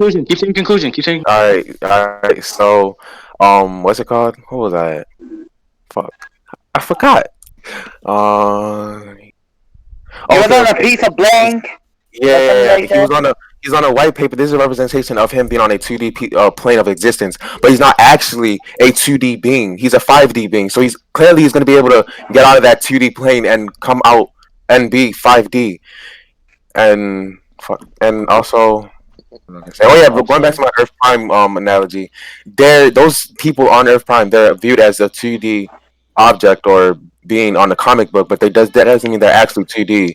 Conclusion. Keep saying conclusion. Keep saying. All right. So, what's it called? What was that? Fuck, I forgot. Uh, He was okay, on a okay. piece of blank or something Yeah, like that. he's on a white paper. This is a representation of him being on a 2D plane of existence, but he's not actually a 2D being. He's a 5D being. So he's going to be able to get out of that 2D plane and come out and be 5D. And and also, what was I gonna say? Oh yeah, but going back Also, to my Earth Prime analogy, those people on Earth Prime, they're viewed as a 2D object or being on the comic book, but that doesn't mean they're actually 2D.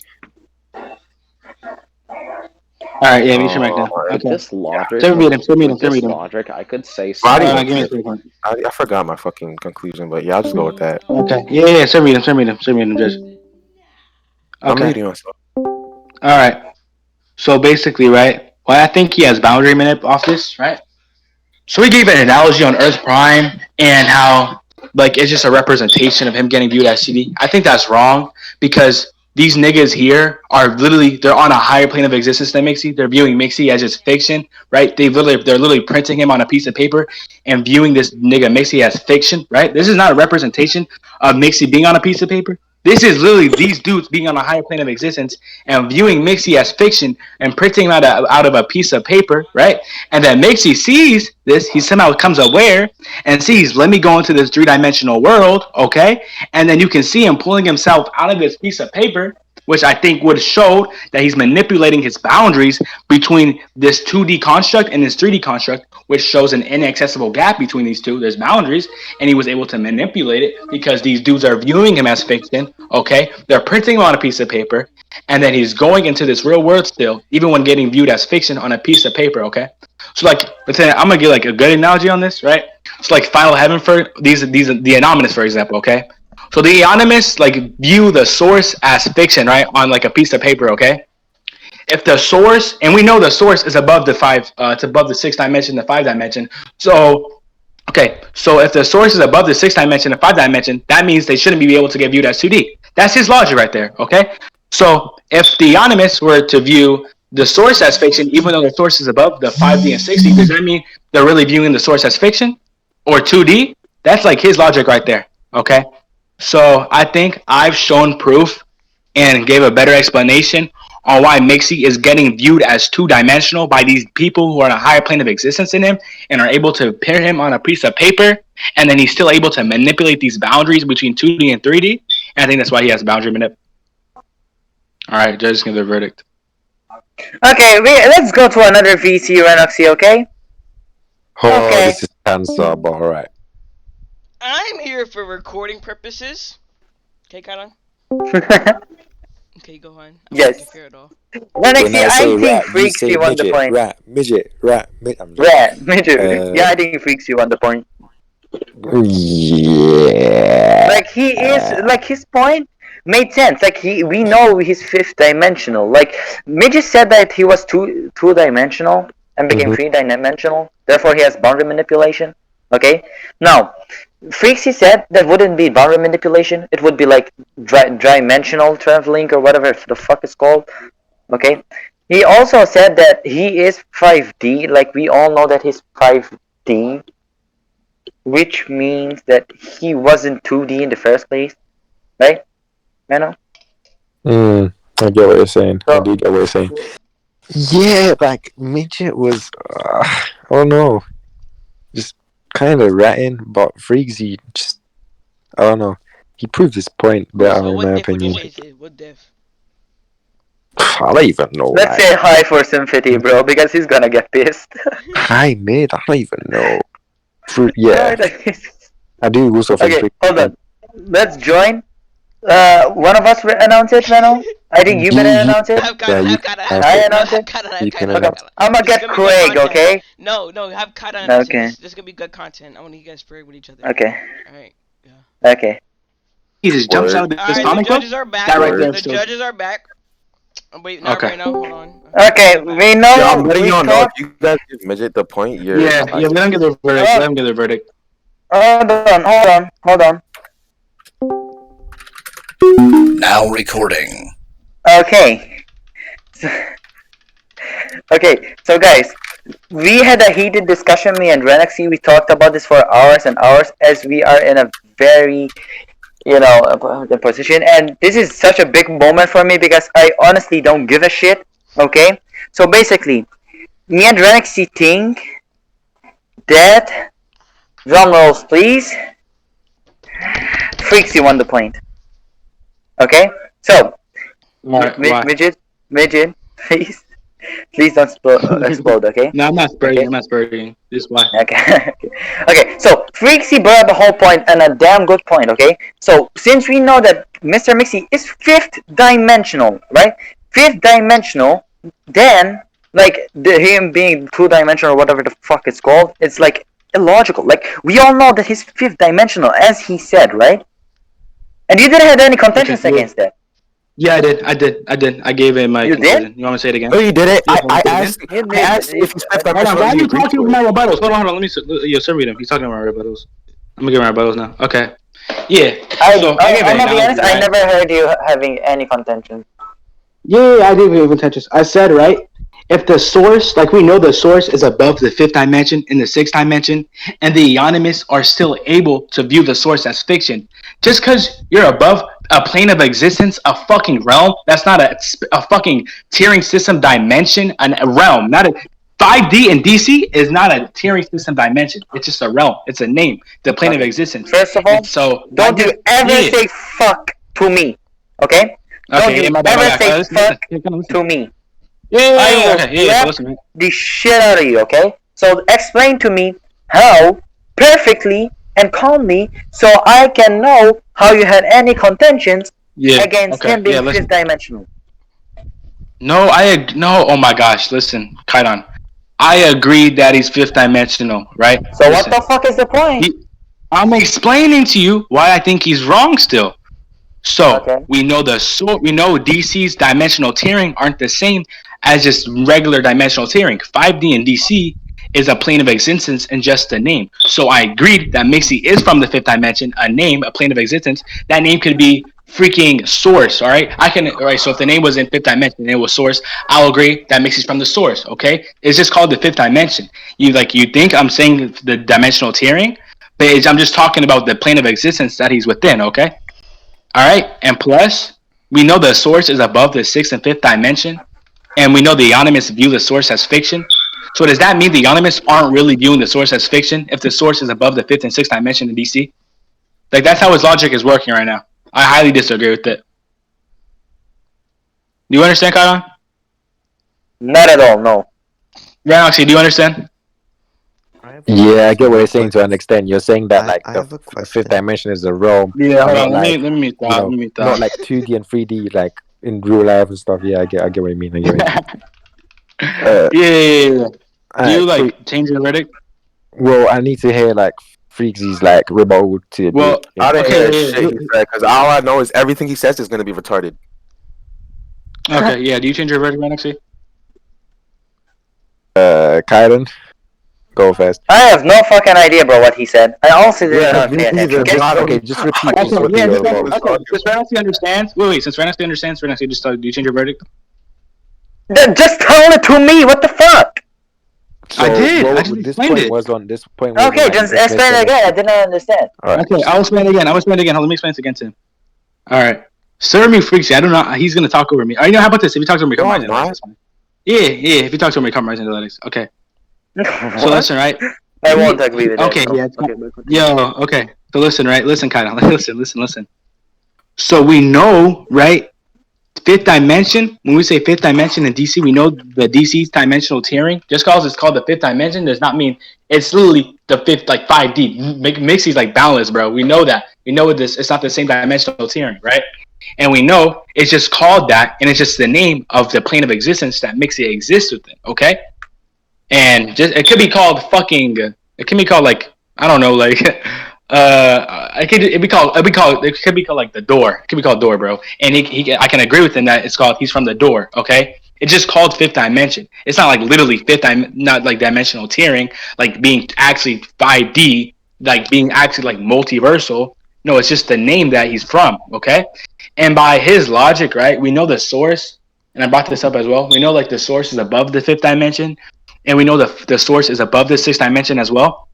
All right. Yeah. Mute your mic Uh, now. With Okay. this logic, Sir, read him. Sir, read him. with Sir, this read him. logic, I could say Well, I didn't something. Give me even a second. I forgot my fucking conclusion, but yeah, I'll just go with that. Okay. Yeah. Yeah. Sir, read him. Sir, read him. Sir, read him. Just. I'm Okay. reading myself. All right. So basically, right? Well, I think he has boundary manip off this, right? So he gave an analogy on Earth Prime and how like it's just a representation of him getting viewed as CD. I think that's wrong because these niggas here are literally they're on a higher plane of existence than Mixie. They're viewing Mixie as just fiction, right? They're literally printing him on a piece of paper and viewing this nigga Mixie as fiction, right? This is not a representation of Mixie being on a piece of paper. This is literally these dudes being on a higher plane of existence and viewing Mixie as fiction and printing him out of a piece of paper, right? And then Mixie sees this, he somehow becomes aware and sees, let me go into this three-dimensional world, okay? And then you can see him pulling himself out of this piece of paper, which I think would show that he's manipulating his boundaries between this 2D construct and this 3D construct, which shows an inaccessible gap between these two. There's boundaries, and he was able to manipulate it because these dudes are viewing him as fiction, okay? They're printing him on a piece of paper, and then he's going into this real world still, even when getting viewed as fiction on a piece of paper, okay? So like, let's say I'm gonna give like a good analogy on this, right? It's like Final Heaven for these the anonymous, for example, okay? So the anonymous like view the source as fiction, right, on like a piece of paper, okay? If the source, and we know the source is above the it's above the 6 dimension, the 5 dimension. So okay, so if the source is above the 6 dimension and 5 dimension, that means they shouldn't be able to get viewed as 2D. That's his logic right there, okay? So if the anonymous were to view the source as fiction, even though the source is above the 5D and 6D, does that mean they're really viewing the source as fiction or 2D? That's like his logic right there, okay? So I think I've shown proof and gave a better explanation on why Mixie is getting viewed as two-dimensional by these people who are on a higher plane of existence in him and are able to pair him on a piece of paper, and then he's still able to manipulate these boundaries between 2D and 3D. And I think that's why he has boundary manip. All right, judges give their verdict. okay, let's go to another VC Renoxy, okay? Oh, Okay. this is cancer, but alright. I'm here for recording purposes. Okay, Karan? Okay, go on. Yes. Take care of it all. Renoxy, I think rat, you say Freakzy won the midget, point. rat, I'm just, Rat, midget. Yeah, I think Freakzy won the point. yeah. Like he is, like his point made sense. Like we know he's fifth dimensional. Like Midget said that he was two dimensional and became 3 dimensional. Therefore, he has boundary manipulation. Okay. Now, Freaksy said that wouldn't be boundary manipulation. It would be like dimensional traveling or whatever the fuck it's called. Okay. He also said that he is 5D. Like we all know that he's 5D, which means that he wasn't 2D in the first place, right? You know? I get what you're saying. I So, do get what you're saying. Yeah, like midget was, I don't know, just kind of ratting, but Freakzy just, I don't know. He proved his point better So in what my diff would you opinion. say? What diff? I don't even know. let's Like, say hi for Sympathy, bro, because he's gonna get pissed. hi mid, I don't even know. Yeah, I do also think. Okay, hold on. Let's join. One of us announce it, Reno. I think you better announce it. Have Karan, you have Karan, have I to. announce it. You can Okay, announce. I'm gonna get It's gonna be good Craig, content. okay? No, have Karan announce Okay. it. This is gonna be good content. I want you guys to with each other. Okay, Alright. okay. He just jumps out of this Alright, the comic book. judges are back. That right there. The Still. judges are back. Oh, wait, not Okay. right now. Hold on. Okay, we know. Yeah, I'm letting we y'all know talked. if you guys give midget the point. You're Yeah. Let them give their verdict. Let them give their verdict. Hold on. Now recording. Okay. Okay, so guys, we had a heated discussion, me and Renaxy. We talked about this for hours and hours, as we are in a very, the position. And this is such a big moment for me because I honestly don't give a shit. Okay, so basically, me and Renaxy think that, drum rolls please, Freakzy won the point. Okay, so Why? midget, please don't explode. Okay. No, I'm not spurting. Okay. I'm not spurting. This is why. Okay. Okay. So Freakzy brought up a whole point and a damn good point. Okay. So since we know that Mr. Mixie is fifth dimensional, right? Fifth dimensional, then like him being two dimensional or whatever the fuck it's called, it's like illogical. Like we all know that he's fifth dimensional, as he said, right? And you didn't have any contentions Okay, well- against that. Yeah, I did. I gave it my You conclusion. did? You want me to say it again? No, you did it. Yeah, I you asked. You I asked did. if he's fifth Hold on, dimensional. why are and you you agreed talking to with it. my rebuttals? Hold on. Let me send read him. He's talking about my rebuttals. I'm gonna give my rebuttals now. Okay. Yeah. I'm gave gonna an be honest. analogy, I right? never heard you having any contention. Yeah, I do have intentions. I said, right, if the source, like we know the source is above the fifth dimension in the sixth dimension, and the Eonymus are still able to view the source as fiction, just because you're above a plane of existence, a fucking realm, that's not a fucking tiering system dimension, a realm, not a 5D in DC is not a tiering system dimension. It's just a realm. It's a name, the plane of existence. First of all, And so don't you ever Yeah. say fuck to me, okay? Don't Okay, you yeah, my bad, ever my bad. say Listen, fuck listen. to me. Yeah, I will okay, yeah, so slap listen, man. the shit out of you, okay? So explain to me how perfectly and calmly so I can know how you had any contentions Yeah, against okay, him being yeah, listen. fifth dimensional. No, no. Oh my gosh, listen, Kaidan. I agree that he's fifth dimensional, right? So Listen, what the fuck is the point? I'm explaining to you why I think he's wrong still. So Okay. we know we know DC's dimensional tiering aren't the same as just regular dimensional tiering. 5D in DC is a plane of existence and just a name. So I agreed that Mixie is from the fifth dimension, a name, a plane of existence. That name could be freaking source, all right? All right, so if the name was in fifth dimension and it was source, I'll agree that Mixie's from the source, okay? It's just called the fifth dimension. You think I'm saying the dimensional tiering, but I'm just talking about the plane of existence that he's within, okay? All right, and plus, we know the source is above the sixth and fifth dimension, and we know the Eonymus view the source as fiction. So does that mean the Eonymus aren't really viewing the source as fiction if the source is above the fifth and sixth dimension in DC? Like that's how his logic is working right now. I highly disagree with it. Do you understand, Kairon? Not at all, no. Ranoxy, do you understand? Yeah, I get what you're saying to an extent. You're saying that like I the have a question. fifth dimension is a realm, Yeah, hold on, let me meet that. Let me meet not that. like 2D and 3D like in real life and stuff. Yeah, I get what you mean. I get what you mean. Yeah. Do Alright, you like change your verdict? well, I need to hear like Freaksy's like rebuttal to it. Well, I didn't Okay, hear yeah, shit he said because all I know is everything he says is going to be retarded. Okay, yeah. Do you change your verdict, Ranoxy? Kyron, go first. I have no fucking idea, bro, what he said. I honestly did Yeah, not pay me attention. neither, Okay? but Okay, just repeat. Okay, Just repeat yeah, your just, rebuttal. okay. Since Ranoxy understands, since Ranoxy understands, Ranoxy just do you change your verdict? Just tell it to me, what the fuck? I did. I just This explained point it. was on. This point was Okay, on, just like, explain it again, I didn't understand. All right. Okay, I'll explain it again. Let me explain this again to him. All right. Serve me Freaksy. I don't know. He's gonna talk over me. All right, how about this? If he talks over me, come No, right I'm into not. that's fine. Yeah. If he talks over me, come right into athletics. Okay. So listen, right? I won't agree with that. Okay, so- yeah, it's okay, fine. but- Yo, okay. So listen, right? Listen, Kyle. Listen. So we know, right? Fifth dimension. When we say fifth dimension in DC, we know the DC's dimensional tiering. Just because it's called the fifth dimension does not mean it's literally the fifth, like 5D. Mixie's like boundless, bro. We know that. We know this. It's not the same dimensional tiering, right? And we know it's just called that, and it's just the name of the plane of existence that Mixie exists within. Okay, and just it could be called fucking. It can be called like I don't know, like it could be called like the door. It could be called door, bro. And I can agree with him that he's from the door. Okay, it's just called fifth dimension. It's not like literally not like dimensional tiering, like being actually 5D, like being actually like multiversal. No, it's just the name that he's from. Okay, and by his logic, right, we know the source, and I brought this up as well. We know like the source is above the fifth dimension, and we know the source is above the sixth dimension as well,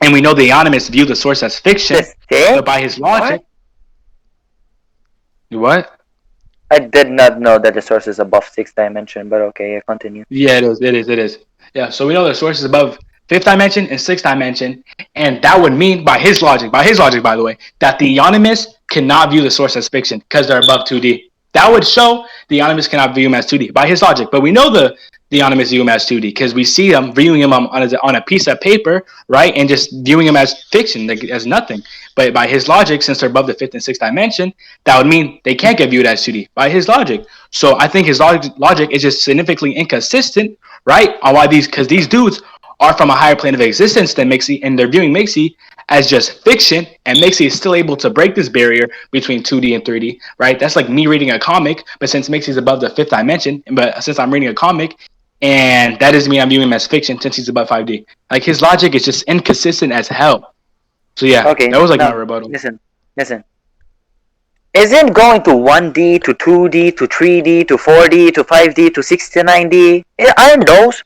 and we know the Eonimus view the source as fiction, The sixth? but by his logic, what? I did not know that the source is above 6th dimension, but okay, continue. Yeah, it is. It is. It is. Yeah. So we know the source is above fifth dimension and sixth dimension, and that would mean, by his logic, by the way, that the Eonimus cannot view the source as fiction because they're above 2D. That would show the Eonimus cannot view him as 2D by his logic. But we know the Eonimus view him as 2D because we see him viewing him on a piece of paper, right, and just viewing him as fiction, like, as nothing. But by his logic, since they're above the fifth and sixth dimension, that would mean they can't get viewed as 2D by his logic. So I think his logic is just significantly inconsistent, right? On why because these dudes are from a higher plane of existence than Mixie, and they're viewing Mixie as just fiction, and Mixie is still able to break this barrier between 2D and 3D, right? That's like me reading a comic, but since Mixie's above the fifth dimension, but since I'm reading a comic, and that doesn't mean I'm viewing him as fiction since he's above 5D. Like, his logic is just inconsistent as hell. So yeah, Okay, that was like now, my rebuttal. Listen. Isn't going to 1D to 2D to 3D to 4D to 5D to 69D, aren't those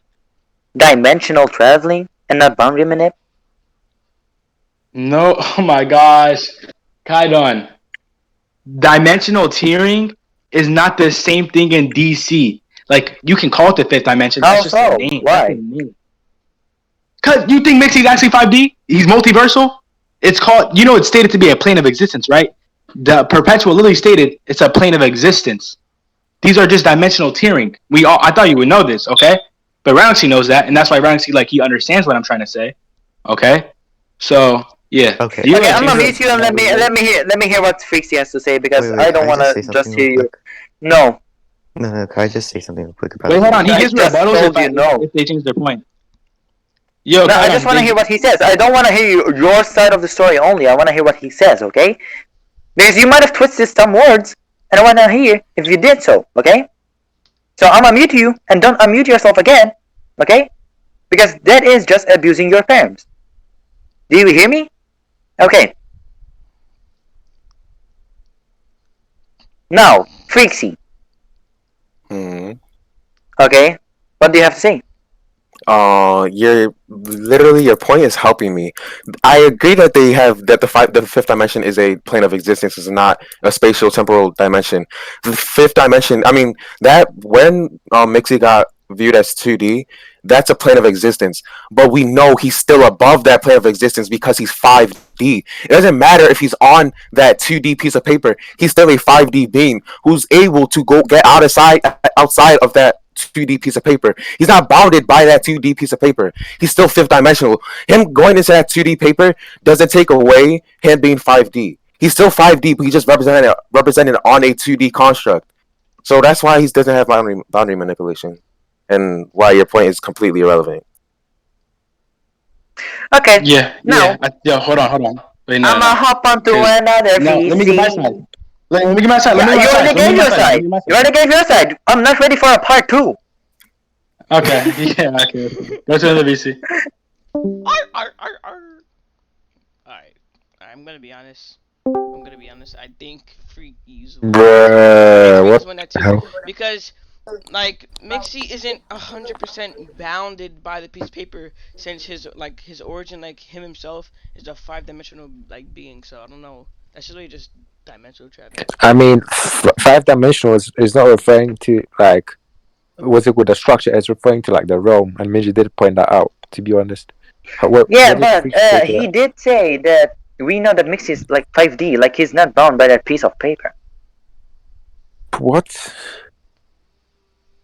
dimensional traveling and not boundary manip? No, oh my gosh, Kaidon. Dimensional tiering is not the same thing in DC. Like, you can call it the fifth dimension. How That's just so? a name. Why? Because you think Mixie's actually 5D? He's multiversal? It's called, it's stated to be a plane of existence, right? The Perpetual Lily stated it's a plane of existence. These are just dimensional tiering. I thought you would know this, okay? But Rouncy knows that, and that's why Rouncy, like, he understands what I'm trying to say. Okay? So, yeah. Okay. Okay, I'm gonna mute you and let me hear what Freakzy has to say, because Wait, I don't can I want just to say just something hear real you. quick? No. No, can I just say something real quick about Wait, it? hold on. He I gives just rebuttals told you no. if they change their point. Yo, No, I Kaidon, just want to they- hear what he says. I don't want to hear your side of the story only. I want to hear what he says, okay? Because you might have twisted some words, and I want to hear if you did so, okay? So I'm gonna mute you, and don't unmute yourself again, okay? Because that is just abusing your terms. Do you hear me? Okay. Now, Freakzy, Hmm. okay? What do you have to say? Your point is helping me. I agree that the fifth dimension is a plane of existence, is not a spatial temporal dimension. The fifth dimension, I mean, that when Mixie got viewed as 2D, that's a plane of existence. But we know he's still above that plane of existence because he's 5D. It doesn't matter if he's on that 2D piece of paper. He's still a 5D being who's able to go get outside of that 2D piece of paper. He's not bounded by that 2D piece of paper. He's still fifth dimensional. Him going into that 2D paper doesn't take away him being 5D. He's still 5D, but he just represented on a 2D construct. So that's why he doesn't have boundary manipulation, and why your point is completely irrelevant. Okay. Yeah. Now, Yeah, hold on. Wait, no, I'm gonna hop onto another no. Let me get my VC. side. Let me get my side. Yeah, Let me you get my already side. gave your side. You already gave your side. I'm not ready for a part 2. Okay. Yeah. Okay. Go to another VC. Alright, I'm gonna be honest. I think Freaky's Bruh, what one that the too. hell? Because, like, Mixie isn't 100% bounded by the piece of paper, since his origin, like, him himself is a 5-dimensional, like, being. So I don't know. That's really just dimensional traveling. I mean, five dimensional is not referring to like what's it called, the structure. It's referring to like the realm, and Midget did point that out. To be honest, Yeah, what did but Freak say to he that? did say that we know that Mix is like 5D, like he's not bound by that piece of paper. What?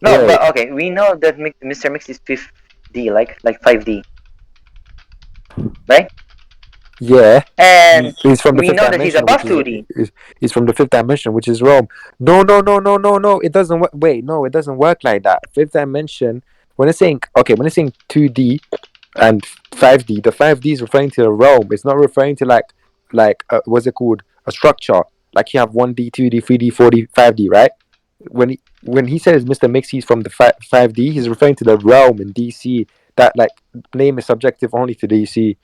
No, Wait. but okay, we know that Mr. Mix is 5D, like 5D, right? Yeah, And he's from the we fifth know that he's dimension, above which 2D. he's from the fifth dimension, which is Rome. No. It doesn't work. Wait, no, it doesn't work like that. Fifth dimension. When it's saying 2D and 5D, the 5D is referring to the realm. It's not referring to what's it called, a structure. Like you have 1D, 2D, 3D, 4D, 5D, right? When he says Mr. Mix, he's from the 5D, he's referring to the realm in DC. That like name is subjective only to DC.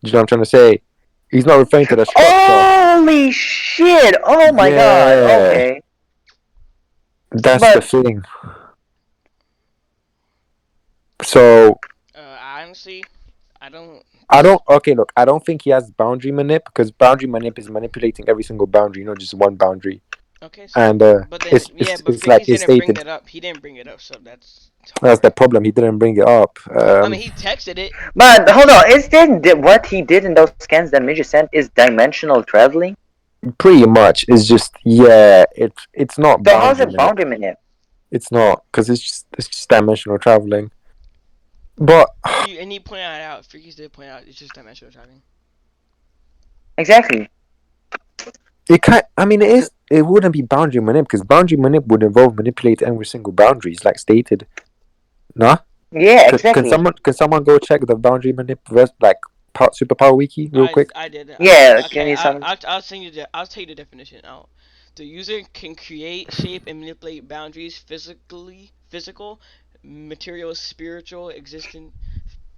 You know what I'm trying to say? He's not referring to the structure. Holy shit! Oh my god, Yeah. okay. That's But- the thing. So Honestly, I don't. I don't. Okay, look, I don't think he has boundary manip because boundary manip is manipulating every single boundary, not just one boundary. Okay, so And but then yeah, but it's like Freaky it's didn't bring stated. that up. He didn't bring it up, so that's That's hard. the problem. He didn't bring it up. I mean, he texted it. But hold on, is then what he did in those scans that Midget sent is dimensional traveling? Pretty much. It's just yeah. It's not So how's boundary it manip. boundary manip? It's not because it's just dimensional traveling. But And he pointed it out. Freaky did point out it's just dimensional traveling. Exactly. it can't. I mean, it is. It wouldn't be boundary manip because boundary manip would involve manipulate every single boundaries, like stated. Nah. Yeah, Can exactly. someone go check the boundary manip like superpower wiki real quick? I did it. Yeah, can Okay, you some? I'll send you I'll tell you the definition out. The user can create, shape, and manipulate boundaries physical, material, spiritual, existent,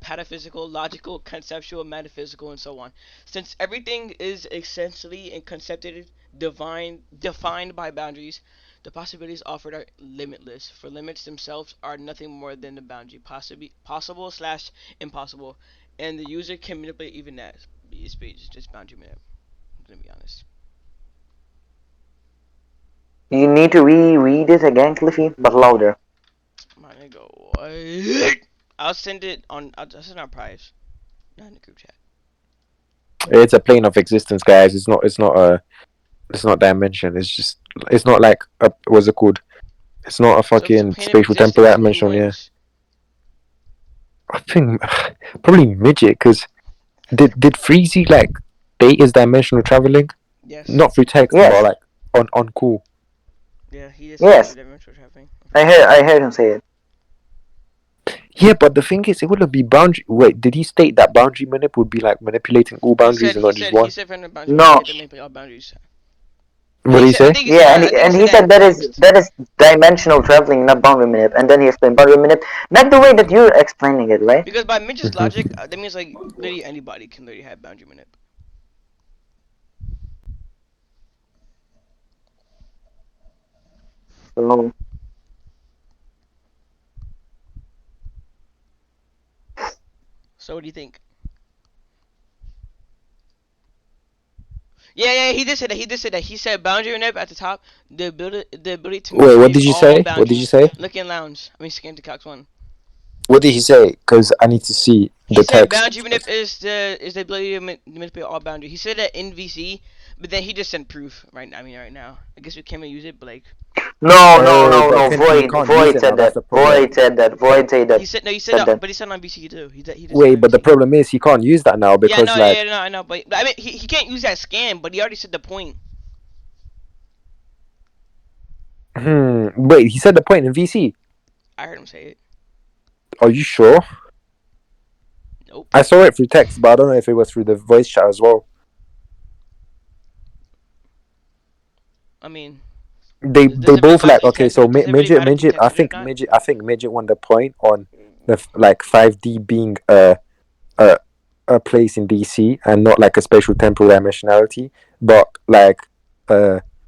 pataphysical, logical, conceptual, metaphysical, and so on. Since everything is essentially and concepted defined by boundaries, the possibilities offered are limitless. For limits themselves are nothing more than the boundary, possible slash impossible, and the user can manipulate even that. It's just boundary manip. I'm gonna be honest. You need to reread it again, Cliffy, but louder. My nigga, what? I'll send it on. I'll send our prize, not in the group chat. It's a plane of existence, guys. It's not. It's not a. It's not dimension. It's just. It's not like a. What's it called? It's not a So if it's a fucking plane of spatial temporal existence, then who dimension. Yeah. wins? I think probably midget because did Freezy like date his dimensional traveling? Yes. Not through text, Yes. but like on call. Yeah, he is. Yes. Dimensional traveling. I heard him say it. Yeah, but the thing is, it wouldn't be boundary. Wait, did he state that boundary manip would be like manipulating all boundaries and not just one? He said from the boundaries, No. he manipulate all boundaries. What did he I say? think he Yeah, said and that. I think and he said that in text. that is dimensional traveling, not boundary manip. And then he explained boundary manip, not the way that you're explaining it, right? Because by Midget's Mhm. logic, that means like literally anybody can literally have boundary manip. So So what do you think? Yeah, he did say that. He said boundary manip at the top. The ability to Wait, what manipulate did you all say? What did you boundaries. say? Look in lounge. I mean, scan to Cox one. What did he say? Because I need to see He the said text. boundary manip is the ability to manipulate all boundaries. He said that in VC, but then he just sent proof right now. I guess we can't use it, but like no. But you can't use Void it now. said That's that. the problem. Void said that. Void said that. he said no. He said Said that. but he said on VC too. He did say Wait, on but the VC. problem is he can't use that now Yeah, because like, I know, but I mean he can't use that scan, but he already said the point. wait, he said the point in VC. I heard him say it. Are you sure? Nope. I saw it through text, but I don't know if it was through the voice chat as well. I mean, They does they it really both matter like if he okay. text? So Does it really matter if he midget. I texted it or think not? midget won the point on the like 5D being a place in DC and not like a spatial temporal dimensionality, but like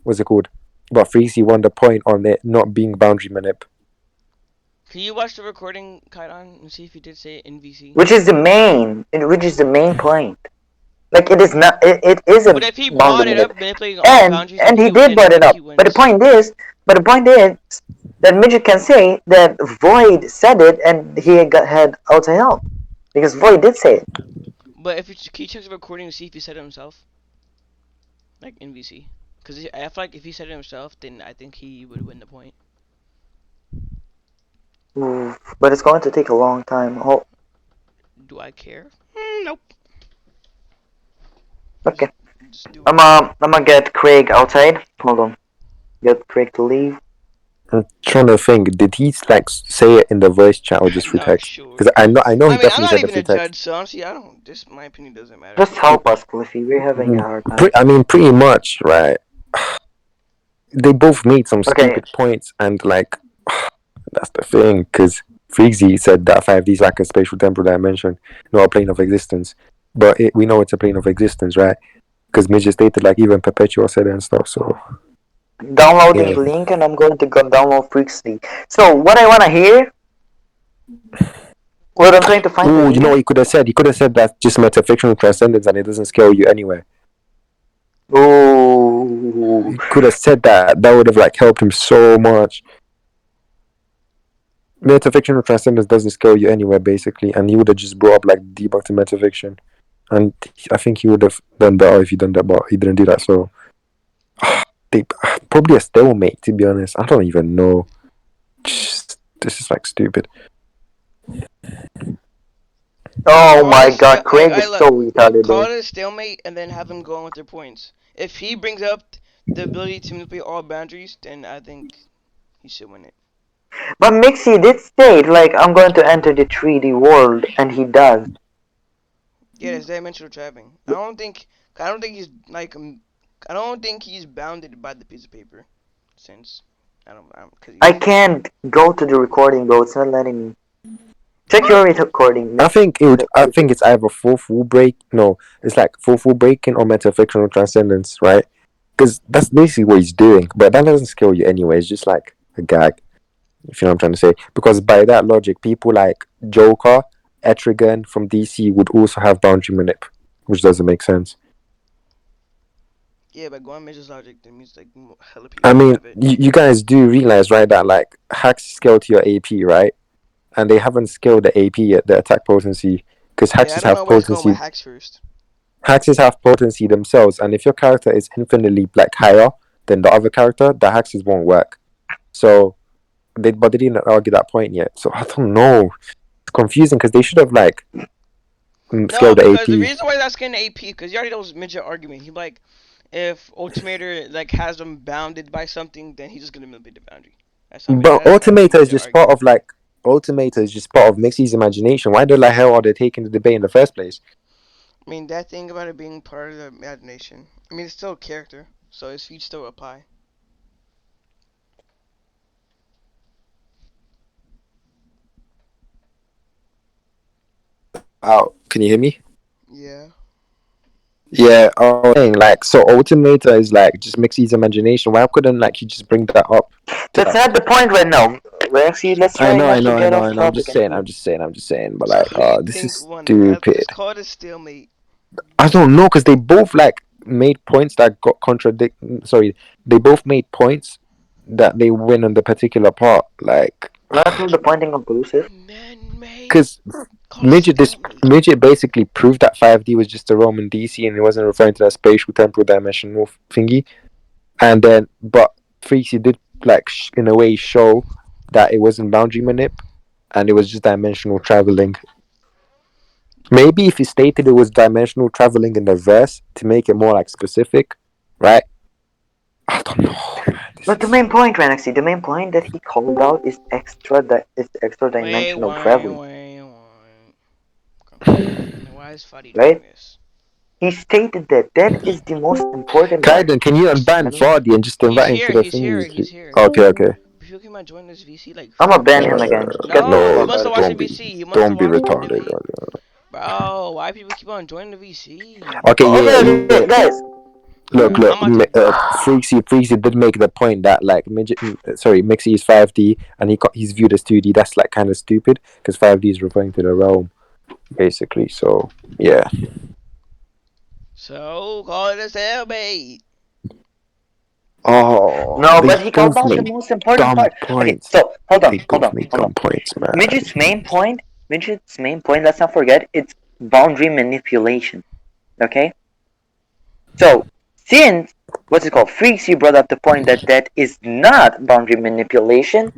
what's it called? But Freezy won the point on it not being boundary manip. Can you watch the recording, Kaidan, and see if he did say it in VC? Which is the main point. Like it is not. It is a But if he brought boundary it manip. up, manipulating all boundaries, then He did bring it then up. he But the wins. point is that Midget can say that Void said it and he had outside help because Void did say it. But if you can you check the recording and see if he said it himself, like in VC? Because I feel like if he said it himself, then I think he would win the point. Ooh, but it's going to take a long time. Oh, Do I care? Nope. okay. Just do it. I'm gonna get Craig outside. Hold on. Get Craig to leave. I'm trying to think. Did he like say it in the voice chat or just I'm through not text? sure. Because I know he I mean, I'm definitely not said it even a through text. judge, so honestly, I don't. This, my opinion doesn't matter. Just help us, Cliffy. We're having a hard time. I mean, pretty much, right? They both made some Okay. stupid points, and like that's the thing. Because Freakzy said that 5D is like a spatial temporal dimension, not a plane of existence. But we know it's a plane of existence, right? Because Midget stated like even Perpetual said it and stuff. So Downloading yeah. link, and I'm going to go download Freakzy. So what I wanna hear What I'm trying to find Oh, the you know what he could have said? He could have said that's just metafictional transcendence and it doesn't scale you anyway. Oh, He could have said that. That would have like helped him so much. Metafictional transcendence doesn't scale you anywhere basically, and he would have just brought up like debug to metafiction, and I think he would have done better if he done that, but he didn't do that. So they probably a stalemate, to be honest. I don't even know. This is like stupid. oh my Honest, God, Craig is look, so retarded, call dude. it a stalemate and then have them go on with their points. If he brings up the ability to manipulate all boundaries, then I think he should win it. But Mixie did state like I'm going to enter the 3D world, and he does. Yeah, it's dimensional traveling. I don't think he's like, I don't think he's bounded by the piece of paper, since cause I he's, can't go to the recording, bro. It's not letting me. Check your recording. I think it would. I think it's either fourth wall break. No, it's like fourth wall breaking or metafictional transcendence, right? Because that's basically what he's doing. But that doesn't scale you anyway. It's just like a gag, if you know what I'm trying to say. Because by that logic, people like Joker, Etrigan from DC would also have boundary manip, which doesn't make sense. yeah, but going Midget's logic, that means like hella I people mean, have it. you guys do realize, right, that like hacks scale to your AP, right? And they haven't scaled the AP yet, the attack potency, because Yeah, I hexes don't know have why it's going with potency. hacks first. Hexes have potency themselves, and if your character is infinitely like higher than the other character, the hexes won't work. So, but they didn't argue that point yet. So I don't know. It's confusing because they should have like No, scaled the because the AP. reason why he's asking the AP, because you already know his Midget argument. He like, if Ultimator like has them bounded by something, then he's just gonna manipulate the boundary. That's how But that's the Ultimator is Midget just part argument. of like Ultimator is just part of Mixie's imagination. Why the hell are they taking the debate in the first place? I mean, that thing about it being part of the imagination. I mean, it's still a character, so his feats still apply. Out. Can you hear me? Yeah. Yeah, saying like so Ultimator is like just Mixie's imagination. Why couldn't like you just bring that up? That's not the point right now. Lexi, let's try not to get off I'm topic. just saying. I'm just saying. But So like, who do you this think is won? stupid. Just call it a stalemate. I don't know because they both like made points that got contradict. Sorry, they both made points that they win on the particular part. Like, Not from the point inconclusive. Man-made. because Call it a stalemate. Midget basically proved that 5D was just a Roman DC and it wasn't referring to that spatial temporal dimensional thingy. And then, but Freakzy did like in a way show that it wasn't boundary manip and it was just dimensional traveling. Maybe if he stated it was dimensional traveling in the verse to make it more like specific, right? I don't know. But the main point, Renexy, the main point that he called out is extra dimensional traveling, Why is Fuddy doing right? this? He stated that that is the most important part. Kaiden, can you unban Vardy and just He's invite him to here, the he's here, thingy? he's here. Okay, okay. If you can join this VC like I'ma 5 ban him times. again. Get the No, he No, fuck wants out to of watch here. the VC. He wants to don't be watch the retarded. debate. Bro, why people keep on joining the VC? Okay, Okay, guys. Look, I'm about to. Freakzy did make the point that like Mixie is 5D and he's viewed as 2D. That's like kind of stupid because 5D is referring to the realm, basically. So yeah. So, call it a stalemate. Oh, No, they but he called both out the made most important dumb part. Okay, points. so hold They on, hold both on, made hold on. dumb points, man. Midget's main point. Let's not forget, it's boundary manipulation. Okay. So since what's it called, Freakzy brought up the point that that is not boundary manipulation,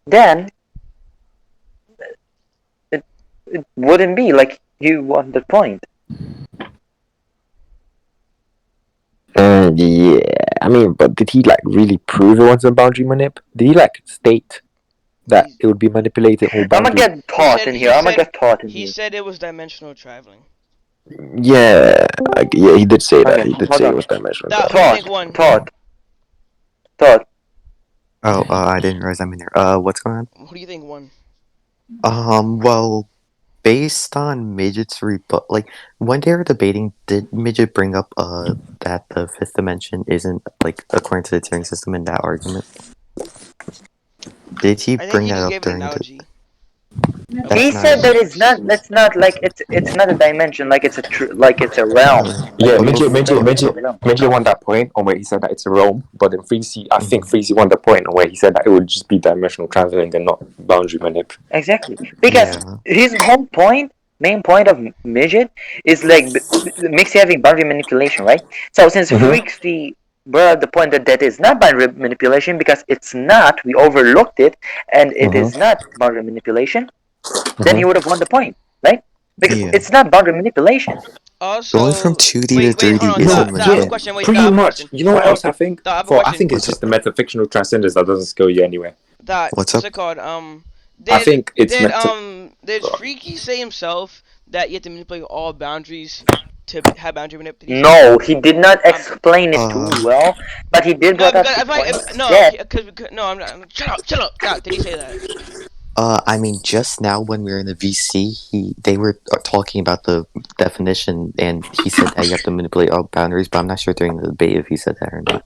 then it wouldn't be like you won the point. Yeah, I mean, but did he like really prove it wasn't boundary manip? Did he like state that He's, it would be manipulating all I'ma boundaries? get taught in here. I'ma get taught in he here. said it was dimensional traveling. Yeah, yeah, he did say that. Okay, He did hold say it on. was dimensional Who do travel. you think Taught, won? taught. Oh, I didn't realize I'm in there. What's going Who do you think won? on? Well, based on Midget's like when they were debating, did Midget bring up that the fifth dimension isn't like according to the Turing system in that argument? Did he I think bring he that just up gave an during the? analogy. Of He That's course. said not. that it's not. That's not like it's not a dimension. Like it's a like it's a realm. Like Yeah, he Okay. said it's a realm. Midget won that point on where he said that it's a realm, but then Freakzy, I think Mhm. Freakzy won the point on where he said that it would just be dimensional traveling and not boundary manip. Exactly. Because Yeah. his whole point, main point of midget is like Mixie having boundary manipulation, right? So since Mm-hmm. Freaksy brought up the point that that is not boundary manipulation because it's not, we overlooked it, and it is Mm-hmm. not boundary manipulation, then he Mm-hmm. would have won the point, right? Because Yeah. it's not boundary manipulation. Going from Also, 2D to wait, hold 3D on. No, isn't Dot, I have a yeah, manipulating. question. Wait, Dot, I pretty have a much. question. You know Hold what on. else I think? Dot, I have a For I question. think it's What's just up? the metafictional transcendence that doesn't scale you anyway. Dot, What's what's up? it called? I Did think it's did Freaky say himself that you have to manipulate all boundaries to have boundary manipulation? No, he did not Um, explain it too Um. well, but he did no, brought up because the if point no, that because no, shut up. Dot, did he say that? I mean, just now when we were in the VC, they were talking about the definition, and he said that you have to manipulate all boundaries. But I'm not sure during the debate if he said that or not.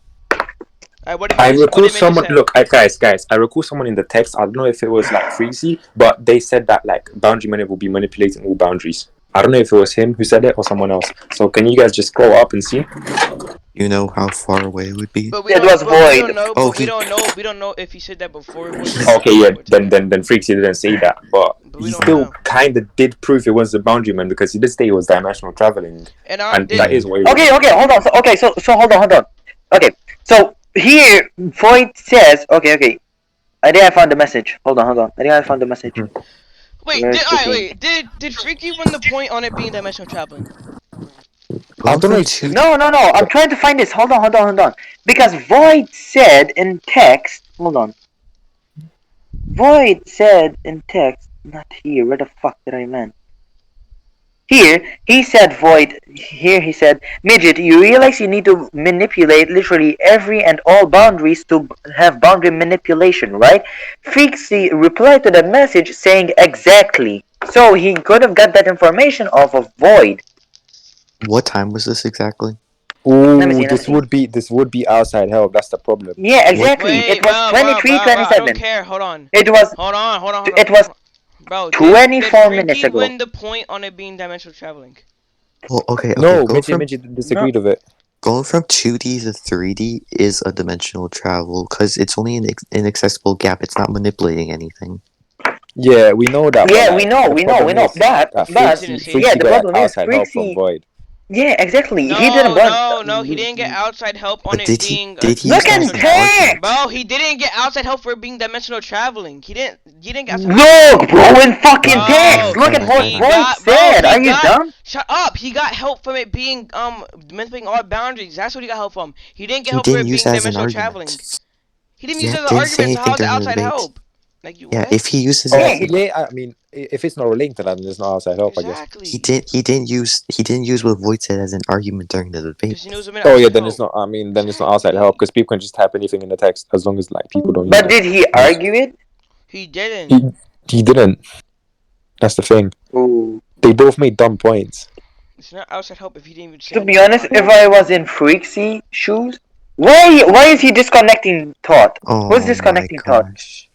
What did I What recall did Midget someone. say? Look, guys. I recall someone in the text. I don't know if it was like Freezy, but they said that like boundary manip will be manipulating all boundaries. I don't know if it was him who said it or someone else. So can you guys just scroll up and see? You know how far away it would be? it was We void. don't know. Oh, But he. we don't know if he said that before Void said it or Okay, after yeah. Void said it. Then Freezy didn't say that, but But we he don't still know. kind of did prove it was the boundary man because he did say it was dimensional traveling, And and did that Yeah. is what it was. Okay, hold on. So hold on. Okay, so here Void says, okay. I think I found the message. Hold on. I think I found the message. Mhm. wait, Where's the thing? did Freaky win the point on it being dimensional traveling? I Going don't know. from If, 2D. No. I'm trying to find this. Hold on. Because Void said in text. Hold on. Void said in text. Not here. Where the fuck did I mean? Here, he said void. Here he said, midget, you realize you need to manipulate literally every and all boundaries to have boundary manipulation, right? Freaksy replied to that message saying exactly. So he could have got that information off of void. What time was this exactly? Let me Ooh, see. this would be outside help. That's the problem. Yeah, What? exactly. Wait, It was bro, I don't 23:27. care. Hold on. It was it was Bro, did 24 minutes Freaky ago. win the point on it being dimensional traveling? Well, okay. No, Midget No. disagreed with it. Going from 2D to 3D is a dimensional travel because it's only an inaccessible gap. It's not manipulating anything. Yeah, we know that, but Yeah, we like know, the we know, we problem know. is But that He but didn't say yeah, Freaky that. the got like problem is outside help from Freaksy. Void. Yeah, exactly. He didn't want. No, he didn't get outside help on But it did he being did he use Look that as in dimensional an traveling. argument? text. Bro, he didn't get outside help for being dimensional traveling. He didn't get outside Look, bro, in fucking text. Bro, Look at what he Alright. Void got bro, said. he Are you got dumb? shut up. He got help from it being manipulating all boundaries. That's what he got help from. He didn't get He help for didn't it use being that as an dimensional traveling. argument. He didn't use Yeah, it as an didn't say argument, so anything how's it during the outside debate. help? Like you Yeah, what? if he uses Oh, Yeah, it, yeah. I mean, if it's not relating to that, then there's no outside help, I guess. Exactly. he didn't use what Voight said as an argument during the debate. Because he knows I'm in Oh yeah, outside then it's help. not. I mean, then it's not outside help because people can just type anything in the text as long as like people don't use but it. did he argue it? He didn't. He didn't. That's the thing. Ooh. They both made dumb points. It's not outside help if he didn't even say To be anything honest, about it. if I was in Freaksy shoes, why is he disconnecting thought? Who's Oh my disconnecting thought? gosh.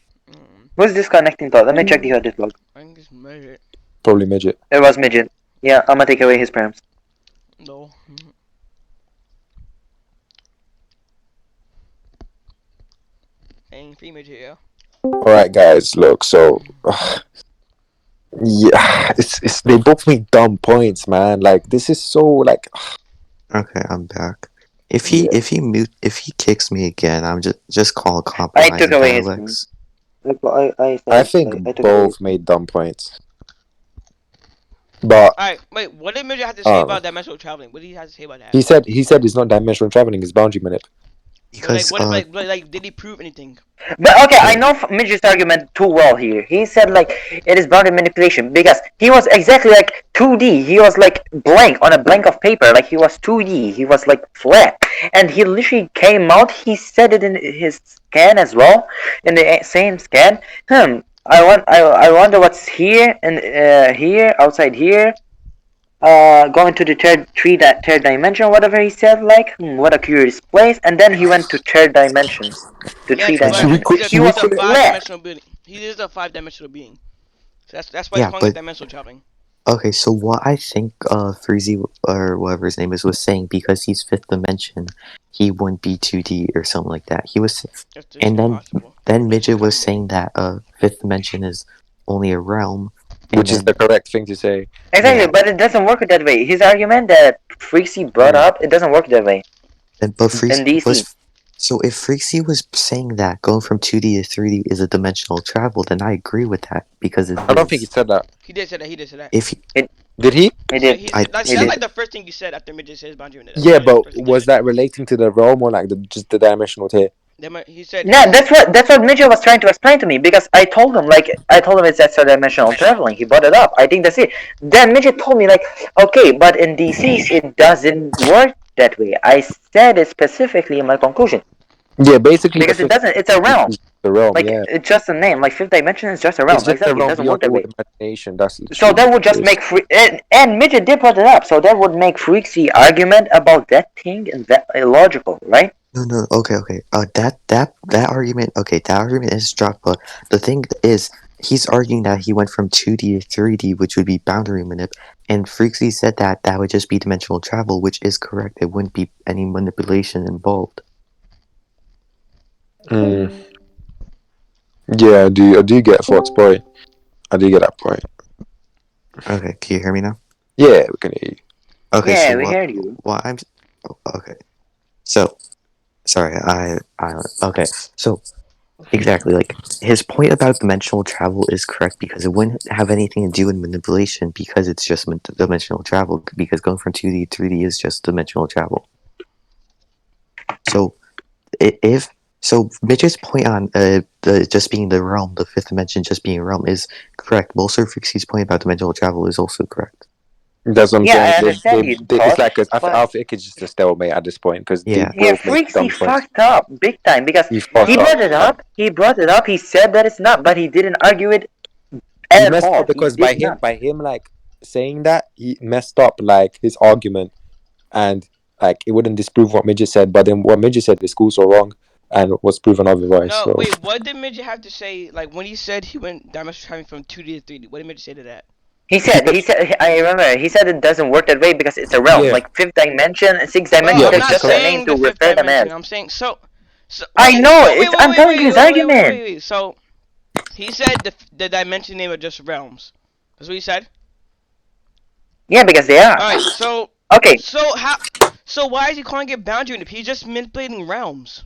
Who's disconnecting thought? Let me check the audit log. I think it's measured. Probably midget. It was midget. Yeah, I'm gonna take away his params. No. Ain't free midget, yeah. All right, guys. Look, so yeah, it's they both made dumb points, man. Like this is so like Okay, I'm back. If Yeah. he kicks me again, I'm just call compromise I took and away his dialects. I think I took away both his made dumb points. But Alright, wait, what did midget have to say about dimensional traveling? What did he have to say about that? he said it's not dimensional traveling, it's boundary manip. But like, Because like, did he prove anything? But okay, I know Midget's argument too well here. He said like it is boundary manipulation because he was exactly like 2D. He was like blank on a blank of paper. Like he was 2D. He was like flat, and he literally came out. He said it in his scan as well, in the same scan. I wonder what's here and here outside here. Going to the third dimension, whatever he said, like, what a curious place, and then he went to third dimension, to Yes, three but dimension. Should we He was he's a call it- five flat. dimensional being. He is a 5-dimensional being. So that's why Yeah, he's calling it but- dimensional traveling. Okay, so what I think Freakzy or whatever his name is was saying, because he's fifth dimension, he wouldn't be 2D or something like that. He was, That's just and impossible. then But it's Midget was just saying that fifth dimension is only a realm, and Which is then the correct thing to say. Exactly, Yeah. but it doesn't work that way. His argument that Freakzy brought Mm. up, it doesn't work that way. but Freakzy DC. was. So if Freakzy was saying that going from 2D to 3D is a dimensional travel, then I agree with that because it I don't think he is. said that. he did say that. He did say that. If Did he? He So did. he, I- that's he did. like the first thing you said after Midget says boundary. That's Yeah, literally the but first thing he was said. that relating to the realm or like just the dimensional tier? He said. Yeah, that's what Midget was trying to explain to me, because I told him it's extra dimensional traveling. He brought it up. I think that's it. Then Midget told me like, okay, but in DC it doesn't work that way. I said it specifically in my conclusion, Yeah, basically because the it doesn't. It's a realm. the realm. Like Yeah, it's just a name. Like fifth dimension is just a realm. it's just Exactly. the It realm doesn't work beyond that all way. imagination. That's So literally that would what just it is. make and Midget did brought it up. So that would make Freaksy argument about that thing and that illogical, right? no, okay. That argument, okay, that argument is dropped. But the thing is, he's arguing that he went from 2D to 3D, which would be boundary manip. And Freaksy said that that would just be dimensional travel, which is correct. It wouldn't be any manipulation involved. Mm. Yeah, I do get Fox point. I do get that point. Okay, can you hear me now? Yeah, we can hear you. Okay, Yeah, so we what? heard you. What I'm. Okay, so sorry, okay, so exactly, like his point about dimensional travel is correct because it wouldn't have anything to do with manipulation because it's just dimensional travel, because going from 2D to 3D is just dimensional travel. So if so, Mitch's point on the just being the realm, the fifth dimension just being a realm is correct. Also, Frixie's point about dimensional travel is also correct. That's what I'm Yeah, saying. I understand you It's thought, like but- I think it's just a stalemate at this point because Yeah. Yeah, both make dumb Freaksy points. fucked up big time because He he fucked up. brought it up. He brought it up. He said that it's not, but he didn't argue it He at messed all. up because He did not. by him like saying that he messed up like his argument and like it wouldn't disprove what Midget said, but then what Midget said is also wrong and was proven otherwise. No, So wait. What did Midget have to say? Like when he said he went dimensional traveling from 2D to 3D. What did Midget say to that? He said. I remember. He said it doesn't work that way because it's a realm, Yeah. like fifth dimension, sixth Bro, dimension. Yeah, I'm That's not just a saying name to the fifth refer them dimension. as. I'm saying so. I okay, know, wait, it's- I'm telling you his argument. Wait. So he said the dimension name are just realms. That's what he said. Yeah, because they are. All right. So Okay. so how? So why is he calling it boundary? He's just manipulating realms.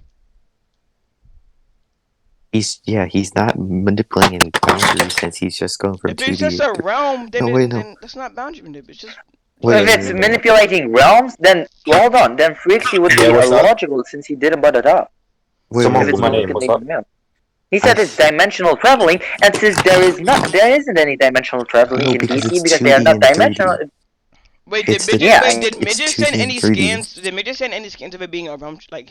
He's not manipulating any boundaries since he's just going from If 2D. it's just a realm, then, No, wait, then that's not boundary manip. It's just Wait, If it's wait. manipulating realms, then hold on. Then Freaksy would be Yeah, what's up? illogical since he didn't brought it up. Someone If it's put my name. What's up? manipulating realms. He said it's dimensional traveling, and since there isn't any dimensional traveling No, in because DC it's because they are 2D not and 3D. dimensional. wait. It's Did the- Midget Yeah, wait? I- Did it's Midget 2D send and any 3D. scans? Did Midget send any scans of it being a realm? Like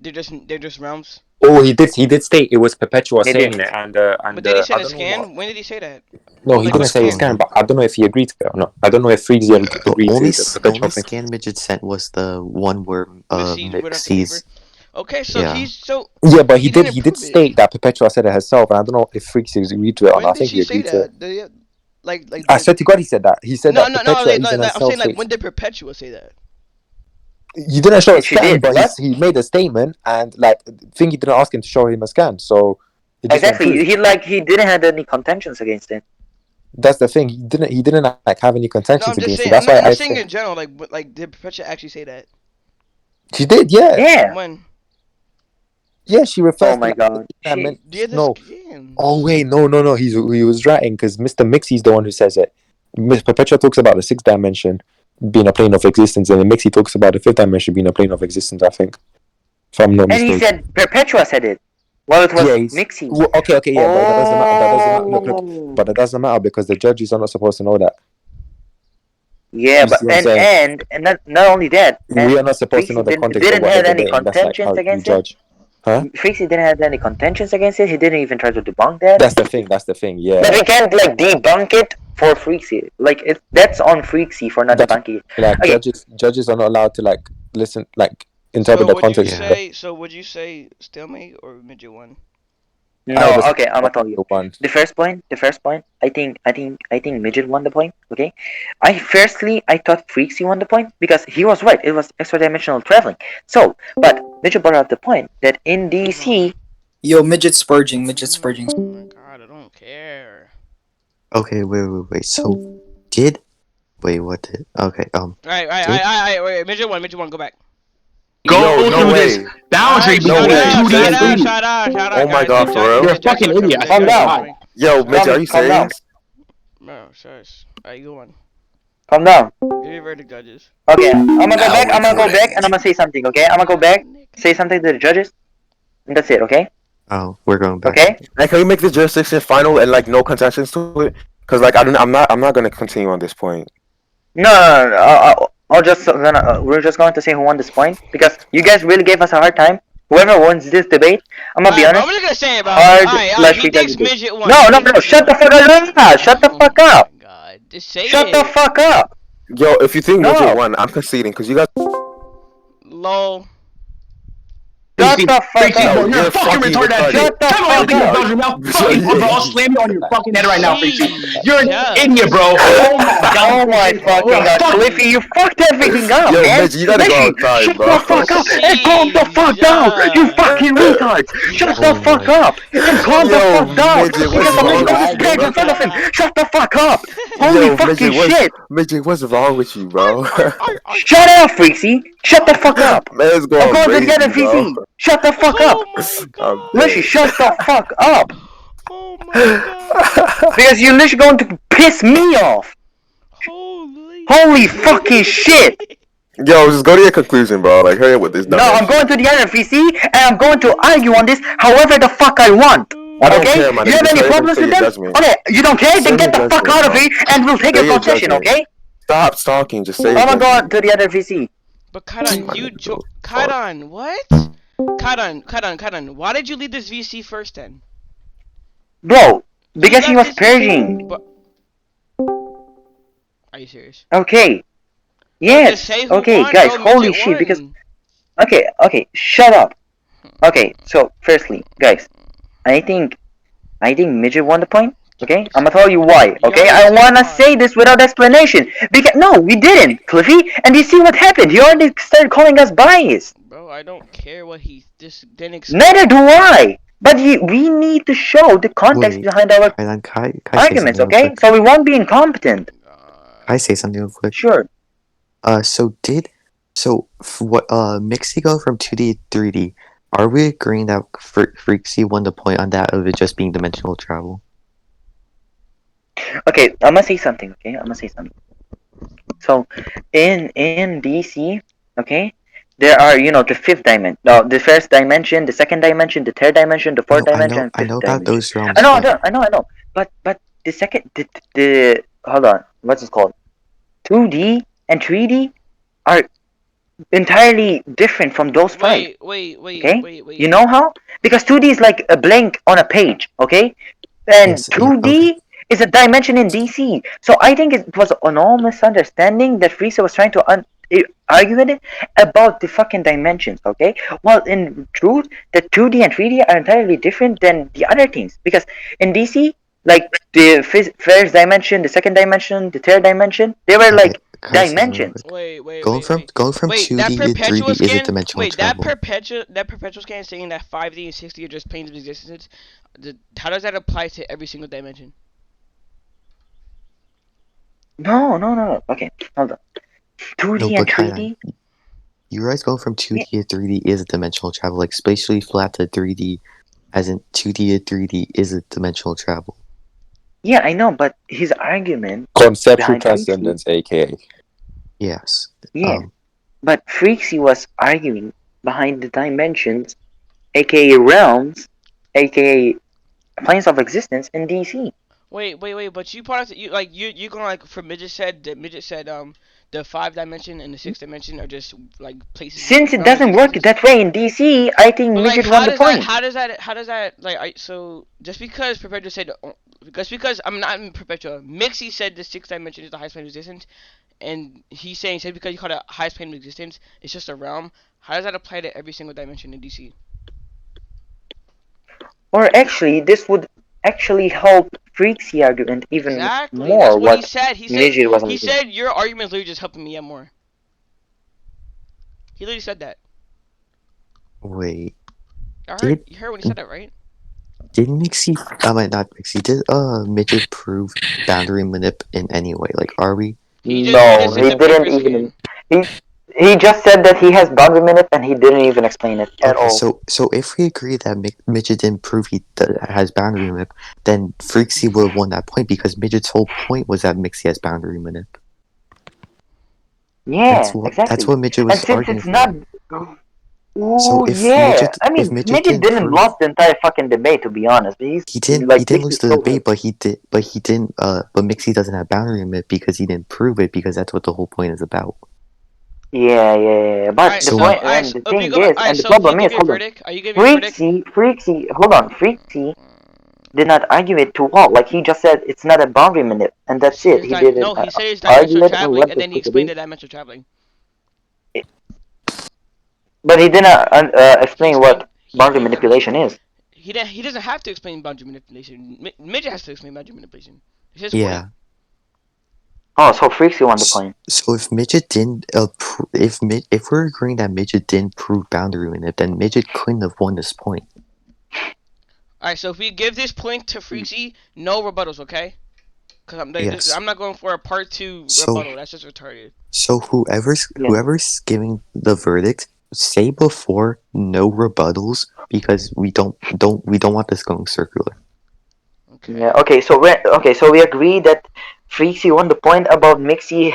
they're just realms. Oh, he did state it was Perpetua He saying did. it, and But did he I send a don't know scan? what. When did he say that? No, he Like, didn't what say it's scan? scan, but I don't know if he agreed to it or not. I don't know if Freakzy agreed to the The Perpetua only thing. scan Midget sent was the one where Missy Mick wrote up the sees. paper. Okay, so Yeah. he's so. Yeah, but he didn't did prove it. state that Perpetua said it herself, and I don't know if Freaksy agreed to it or When not. I did think he she say agreed to it. that? Like. I swear to God, he said that. He said No, that no, Perpetua no. even I'm herself saying like states. when did Perpetua say that? You didn't show a She scan, did. but What? he made a statement, and like think you didn't ask him to show him a scan, so it just went Exactly. through. He didn't have any contentions against it. That's the thing. He didn't like have any No, contentions I'm just against saying. it. That's I'm why not I saying think in general. Like did Perpetua actually say that? she did. Yeah, Yeah. When? yeah. She refers. Oh my to, God. I She- meant, Yeah, the no. scan. Oh wait, no. He was writing because Mr. Mixie's the one who says it. Miss Perpetua talks about the sixth dimension being a plane of existence, and then Mixie talks about the fifth dimension being a plane of existence. I think, if I'm not And he mistaken. said Perpetua said it. Well, it was Yeah, he's- Mixie. well, okay, yeah, but that doesn't matter. That doesn't matter. Look, Oh. but it doesn't matter because the judges are not supposed to know that. Yeah, You but see what I'm saying? and not only that, We are not supposed to know Freaksy the context of didn't what have they're any debating. That's like contentions how you against it. judge. Huh? Freaksy didn't have any contentions against it. He didn't even try to debunk that. That's the thing. That's the thing. Yeah. But we can't like debunk it for Freaksy. Like that's on Freaksy for not That's- debunking it. Like Okay. judges are not allowed to like listen, like interpret So the context. would you say stalemate or midget one? I have No, a okay, I'm gonna tell you. one. The first point, I think midget won the point. Okay, I thought Freaksy won the point because he was right. It was extra dimensional traveling. So, but midget brought up the point that in DC, Yo, midget spurging, midget spurging. Oh my god, I don't care. Okay, wait. So, did wait? What did? Okay, did Wait, midget one, go back. Go Yo, no through this way. boundary Alright, No between way. 2D and 3D. shut up, Oh my guys. god, The for real? You're a judges fucking are coming. idiot. I The swear calm to judges are down. God. coming. Yo, midget, are you calm down. serious? No, shush. Alright, go on. Calm down. Give your verdict, judges. Okay, I'm gonna go Now back. I'm gonna go back, recording. and I'm gonna say something. Okay, I'm gonna go back, say something to the judges, and that's it. Okay. Oh, we're going back. Okay. And can we make the jurisdiction final and like no concessions to it? Cause like I'm not gonna continue on this point. No. We're just going to say who won this point because you guys really gave us a hard time. Whoever wins this debate, I'm gonna be Alright, bro, I'm honest. just gonna say it, bro. Hard Alright, slash he thinks debate. midget won. No. Shut the fuck up. Shut the fuck up. Oh my god, just say Shut it. the fuck up. Yo, if you think No. midget won, I'm conceding because you guys. Lol. Shut Freaksy, the fuck Freaksy, up. bro, you're You're a fucking fucking retarded ass retarded. bitch. Shut the Tell me what you fuck think up. of Belgium now. Fucking bro, I'll slam you on your fucking head right now, Freaksy. Jeez, You're an yeah. idiot, bro. Oh my god. Oh my fucking You're a god, fucking- Cliffy, you fucked everything up, Yo, man. midget, you gotta go Literally, outside, shut bro. the fuck up and calm the fuck down, you Yeah. fucking retards. Shut the Oh fuck my. up and calm the Yo, fuck down. midget, what's Because I'm wrong gonna with you, spread bro? in front of him. Shut the fuck up. Holy Yo, fucking midget, shit. midget, what's wrong with you, bro? Shut up, Freaksy. Shut the fuck up. Man's I'm going going to the other crazy, bro. VC. Shut the fuck up. Oh my I'm god. Literally, shut the fuck up. Oh my god. Because you're literally going to piss me off. Holy fucking shit. Yo, just go to your conclusion, bro. Like, hurry up with this. No, dumbass I'm going shit. to the other VC and I'm going to argue on this however the fuck I want. I don't Okay? care, man. You have Just any hurry up and problems say with your them? judgment. Okay, you don't care? Say Then get your the fuck judgment, out of bro. here and we'll take Say a your concession, judgment. okay? Stop talking. Just say your I'm going judgment. to the other VC. But Kaidan, Kaidan, what? Kaidan, why did you leave this VC first then? Bro, because he left was this VC purging. But are you serious? Okay. No, just Yes. say who Okay, won, guys, bro. holy Midget shit, because... won. Okay, shut up. Okay, so, firstly, guys, I think Midget won the point. Okay, I'm gonna tell you why. Okay, Yeah, I wanna why? say this without explanation because no, we didn't, Cliffy. And you see what happened? He already started calling us biased. Bro, I don't care what he just didn't explain. Neither do I. But we need to show the context Wait, behind our Can I say arguments. something real Okay, quick? so we won't be incompetent. Can I say something real quick? Sure. What Mixie go from 2D to 3D? Are we agreeing that Freaksy won the point on that of it just being dimensional travel? Okay, I'm gonna say something. Okay, I'm gonna say something. So, in DC, okay, there are the fifth dimension, no, the first dimension, the second dimension, the third dimension, the fourth dimension, and I fifth know about dimension. those realms. I know. But the second, the hold on, what's it called? 2D and 3D are entirely different from those five. Wait. Okay? You know how? Because 2D is like a blank on a page, okay? And Yes, 2D is a dimension in DC. So I think it was an all misunderstanding that Freakzy was trying to argue with it about the fucking dimensions, okay? Well, in truth, the 2D and 3D are entirely different than the other things. Because in DC, like the first dimension, the second dimension, the third dimension, they were like dimensions. Wait. Going from 2D to 3D is a dimensional travel. That perpetual scan saying that 5D and 6D are just planes of existence. How does that apply to every single dimension? No. Okay, hold on. 2D and 3D? You guys going from 2D to 3D is a dimensional travel, like spatially flat to 3D, as in 2D to 3D is a dimensional travel. Yeah, I know, but his argument... Conceptual behind transcendence, aka. Yes. Yeah, but Freakzy was arguing behind the dimensions, aka realms, aka planes of existence in DC. Wait, but you part of you going like for midget said the 5 dimension and the 6 dimension are just like places. Since it doesn't work that way in DC, I think But like, Midget won the point. how does that like so just because Perpetua said because I'm not in Perpetua, Mixie said the 6th dimension is the highest plane of existence, and he's saying because you call it highest plane of existence, it's just a realm. How does that apply to every single dimension in DC? Or actually, this would actually help Freakzy argument even Exactly. That's more. what he What said. Midget was He arguing. said your argument is literally just helping me out more. He literally said that. Wait, I heard. did You heard when he said that, right? did Mixie? I mean, not Mixie. Did midget prove boundary manip in any way? Like, are we? He No, just said he to play didn't first even. again. He he just said that he has boundary minute and he didn't even explain it at Okay, all. so if we agree that midget didn't prove has boundary manip, then Freaksy would have won that point because midget's whole point was that Mixie has boundary manip. Yeah, That's exactly. what midget And was since arguing it's not. for. So Oh yeah, I if mean, midget Midget didn't didn't prove lost the entire fucking debate. To be honest, he's he like didn't lose Mixie the still has. debate, but he didn't but Mixie doesn't have boundary manip because he didn't prove it because that's what the whole point is about. Yeah. But the So point and the If you thing go back, is, and the so if you problem give is, your hold on, verdict, are you giving your verdict? Freaksy, hold on, Freaksy did not argue it too well. Like he just said, it's not a boundary minute, and that's it. He didn't No, he said it's argue dimensional it or traveling, what and the then he fuck it explained is. the dimensional traveling. But he didn't He explain explained. what boundary manipulation is. He doesn't have to explain boundary manipulation. Midget has to explain boundary manipulation. It's his point. yeah. Oh, so Freaksy won the point. So if midget didn't if we're agreeing that midget didn't prove boundary manip, then midget couldn't have won this point. Alright, so if we give this point to Freakzy, no rebuttals, okay? Cause Yes. I'm not going for a part 2 So- rebuttal. That's just retarded. So whoever's Yeah. whoever's giving the verdict, say before no rebuttals because we don't want this going circular. Okay. Yeah. Okay. So we agree that Freaksy won the point about Mixie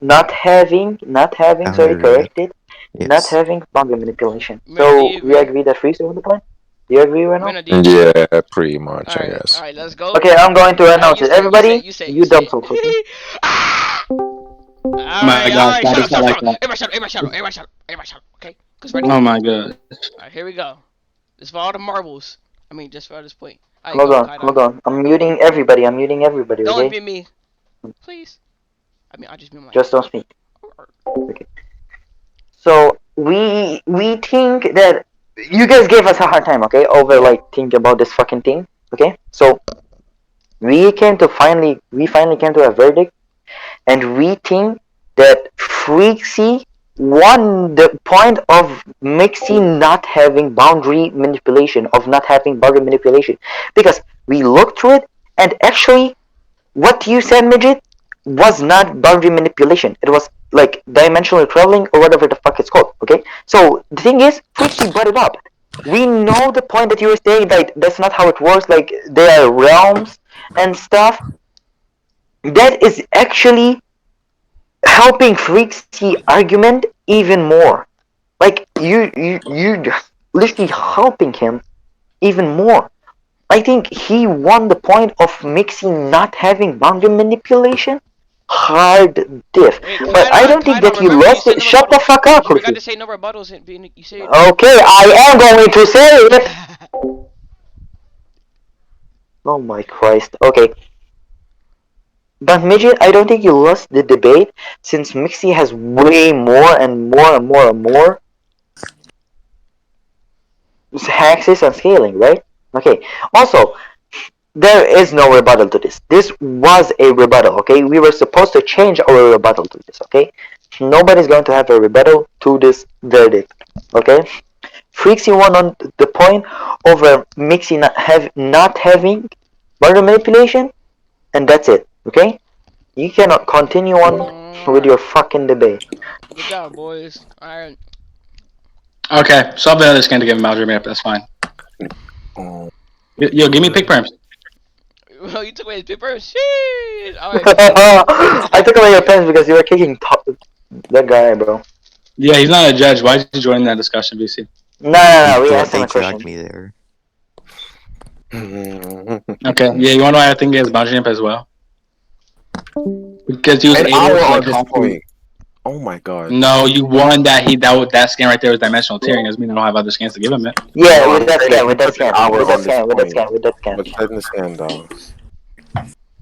not having. Sorry, Boundary manip. corrected. Not Yes. having boundary manipulation. Mena, do So you we agree? agree that Freaksy won the point. Do you agree right now? Mena, do you agree? Yeah, pretty much, I Alright, guess. alright, let's go. Okay, I'm going to announce You it. say, Everybody, you dumb say. souls, okay? Oh my God, that is not like that. Everybody shut up. Okay? Cause ready? Oh my God. Alright, here we go. This for all the marbles. I mean, just for this point. Alright, Hold go, on, Kaido. hold on. I'm muting everybody. Don't Okay? mute me. Please. I mean, I just mute my. Just don't speak. So we think that you guys gave us a hard time, okay? Over like thinking about this fucking thing, okay? So we finally came to a verdict, and we think that Freaksy won the point of Mixie not having boundary manipulation, because we looked through it, and actually, what you said, Midget, was not boundary manipulation. It was like dimensional traveling or whatever the fuck it's called. Okay, so the thing is, Freaksy brought it up. We know the point that you were saying that that's not how it works. Like there are realms and stuff. That is actually helping Freaksy argument even more. Like you just literally helping him even more. I think he won the point of Mixing not having boundary manipulation. Hard diff. Wait, But I don't think Kaido, that you remember you lost said it. no Shut the rebuttals. fuck up, You forgot Rufy. to say no rebuttals. You said. Okay, I am going to say it. Oh my Christ. Okay. But Midget, I don't think you lost the debate since Mixie has way more and more axis and scaling, right? Okay. Also, there is no rebuttal to this. This was a rebuttal, okay? We were supposed to change our rebuttal to this, okay? Nobody's going to have a rebuttal to this verdict, okay? Freaksy won on the point over Mixie not having border manipulation, and that's it, okay? You cannot continue on with your fucking debate. Good job, boys. Alright. Okay, so I'll be another scan to give him boundary manip. That's fine. Oh, Yo, give me pick perms. Well, you took away his paper. Shit. Alright. I took away your pens because you were kicking that guy, bro. Yeah, he's not a judge. Why did you join that discussion, BC? No, we asked him They a dragged question. me there. Okay, yeah, you want to know why I think he has boundary manip as well? Because he was an able hour to on like this hop through. point. Oh my god. No, you won that scan right there was dimensional tearing. Doesn't mean I don't have other scans to give him it. Yeah, No, with I'm that saying scan, he took an hour on this point. with that scan. But I understand though.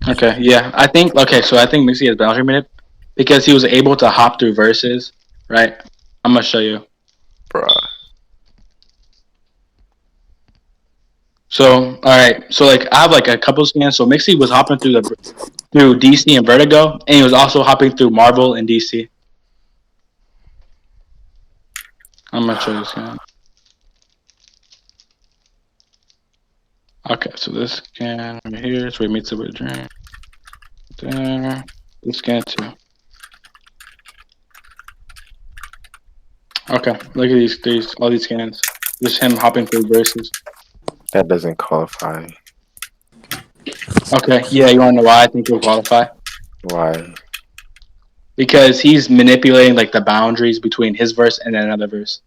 Okay, yeah, I think Mixie has boundary manip because he was able to hop through verses, right? I'm gonna show you. Bruh. So, all right. So, like, I have like a couple scans. So, Mixie was hopping through DC and Vertigo, and he was also hopping through Marvel and DC. I'm gonna show you a scan. Okay, so this scan right here is where he meets up with Dream. There. This scan too. Okay, look at these all these scans. Just him hopping through verses. That doesn't qualify. Okay, yeah, you wanna know why I think he'll qualify? Why? Because he's manipulating like the boundaries between his verse and then another verse.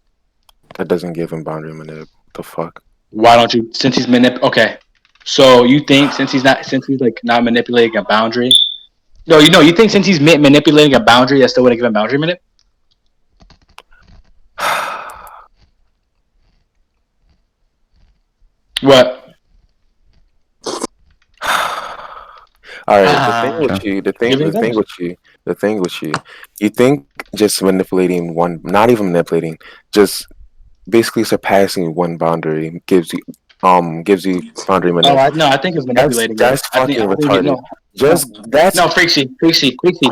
That doesn't give him boundary manip. The fuck? Why don't you? Since he's okay. So you think since he's like not manipulating a boundary? No, you think since he's manipulating a boundary, that still wouldn't give him boundary manip? What? All right. The thing with you. The thing with you. You think just manipulating one, not even manipulating, just basically surpassing one boundary gives you boundary manip. I think it's manipulating. That's fucking retarded. No, That's no, Freakzy.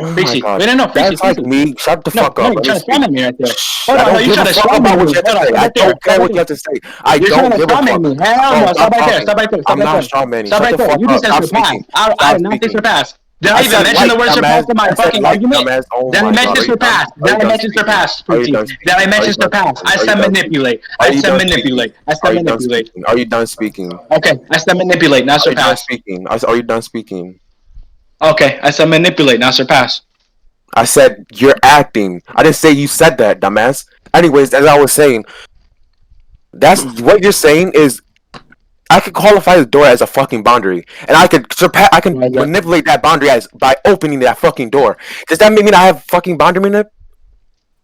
oh my god. Wait, no, Freakzy. That's like me. Shut the fuck No, up. you're trying to Let me spam at me right there. Shh, Hold I on, don't you're give trying a to fuck spam about at what me. you have to Hold on, say. I right there. don't care what you have to say. I You're trying don't to give a spam at fuck. me. Hell no, stop right there. Stop right there. Stop I'm right not there. Sean Manny. Stop Shut right the there. fuck You up. just said Stop surpass. speaking. I Stop did not say speaking. surpass. Did I I even said mention like the word surpass dumbass. in my I said fucking like argument? dumbass. Oh Did I my god. mention surpass? Did I mention surpass, Are you Freaky? done Did I speaking? Are mention you done surpass? speaking? I Are you said done speaking? manipulate. Are I you said done speaking? manipulate. I Are said you done manipulate. speaking? Are you done speaking? Okay, I said manipulate, not Are you done surpass. speaking? Are you done speaking? Okay, I said manipulate, not surpass. I said you're acting. I didn't say you said that, dumbass. Anyways, as I was saying, that's what you're saying is I could qualify the door as a fucking boundary, and I could surpass. I can Why is that? manipulate that boundary as by opening that fucking door. Does that mean I have fucking boundary manip?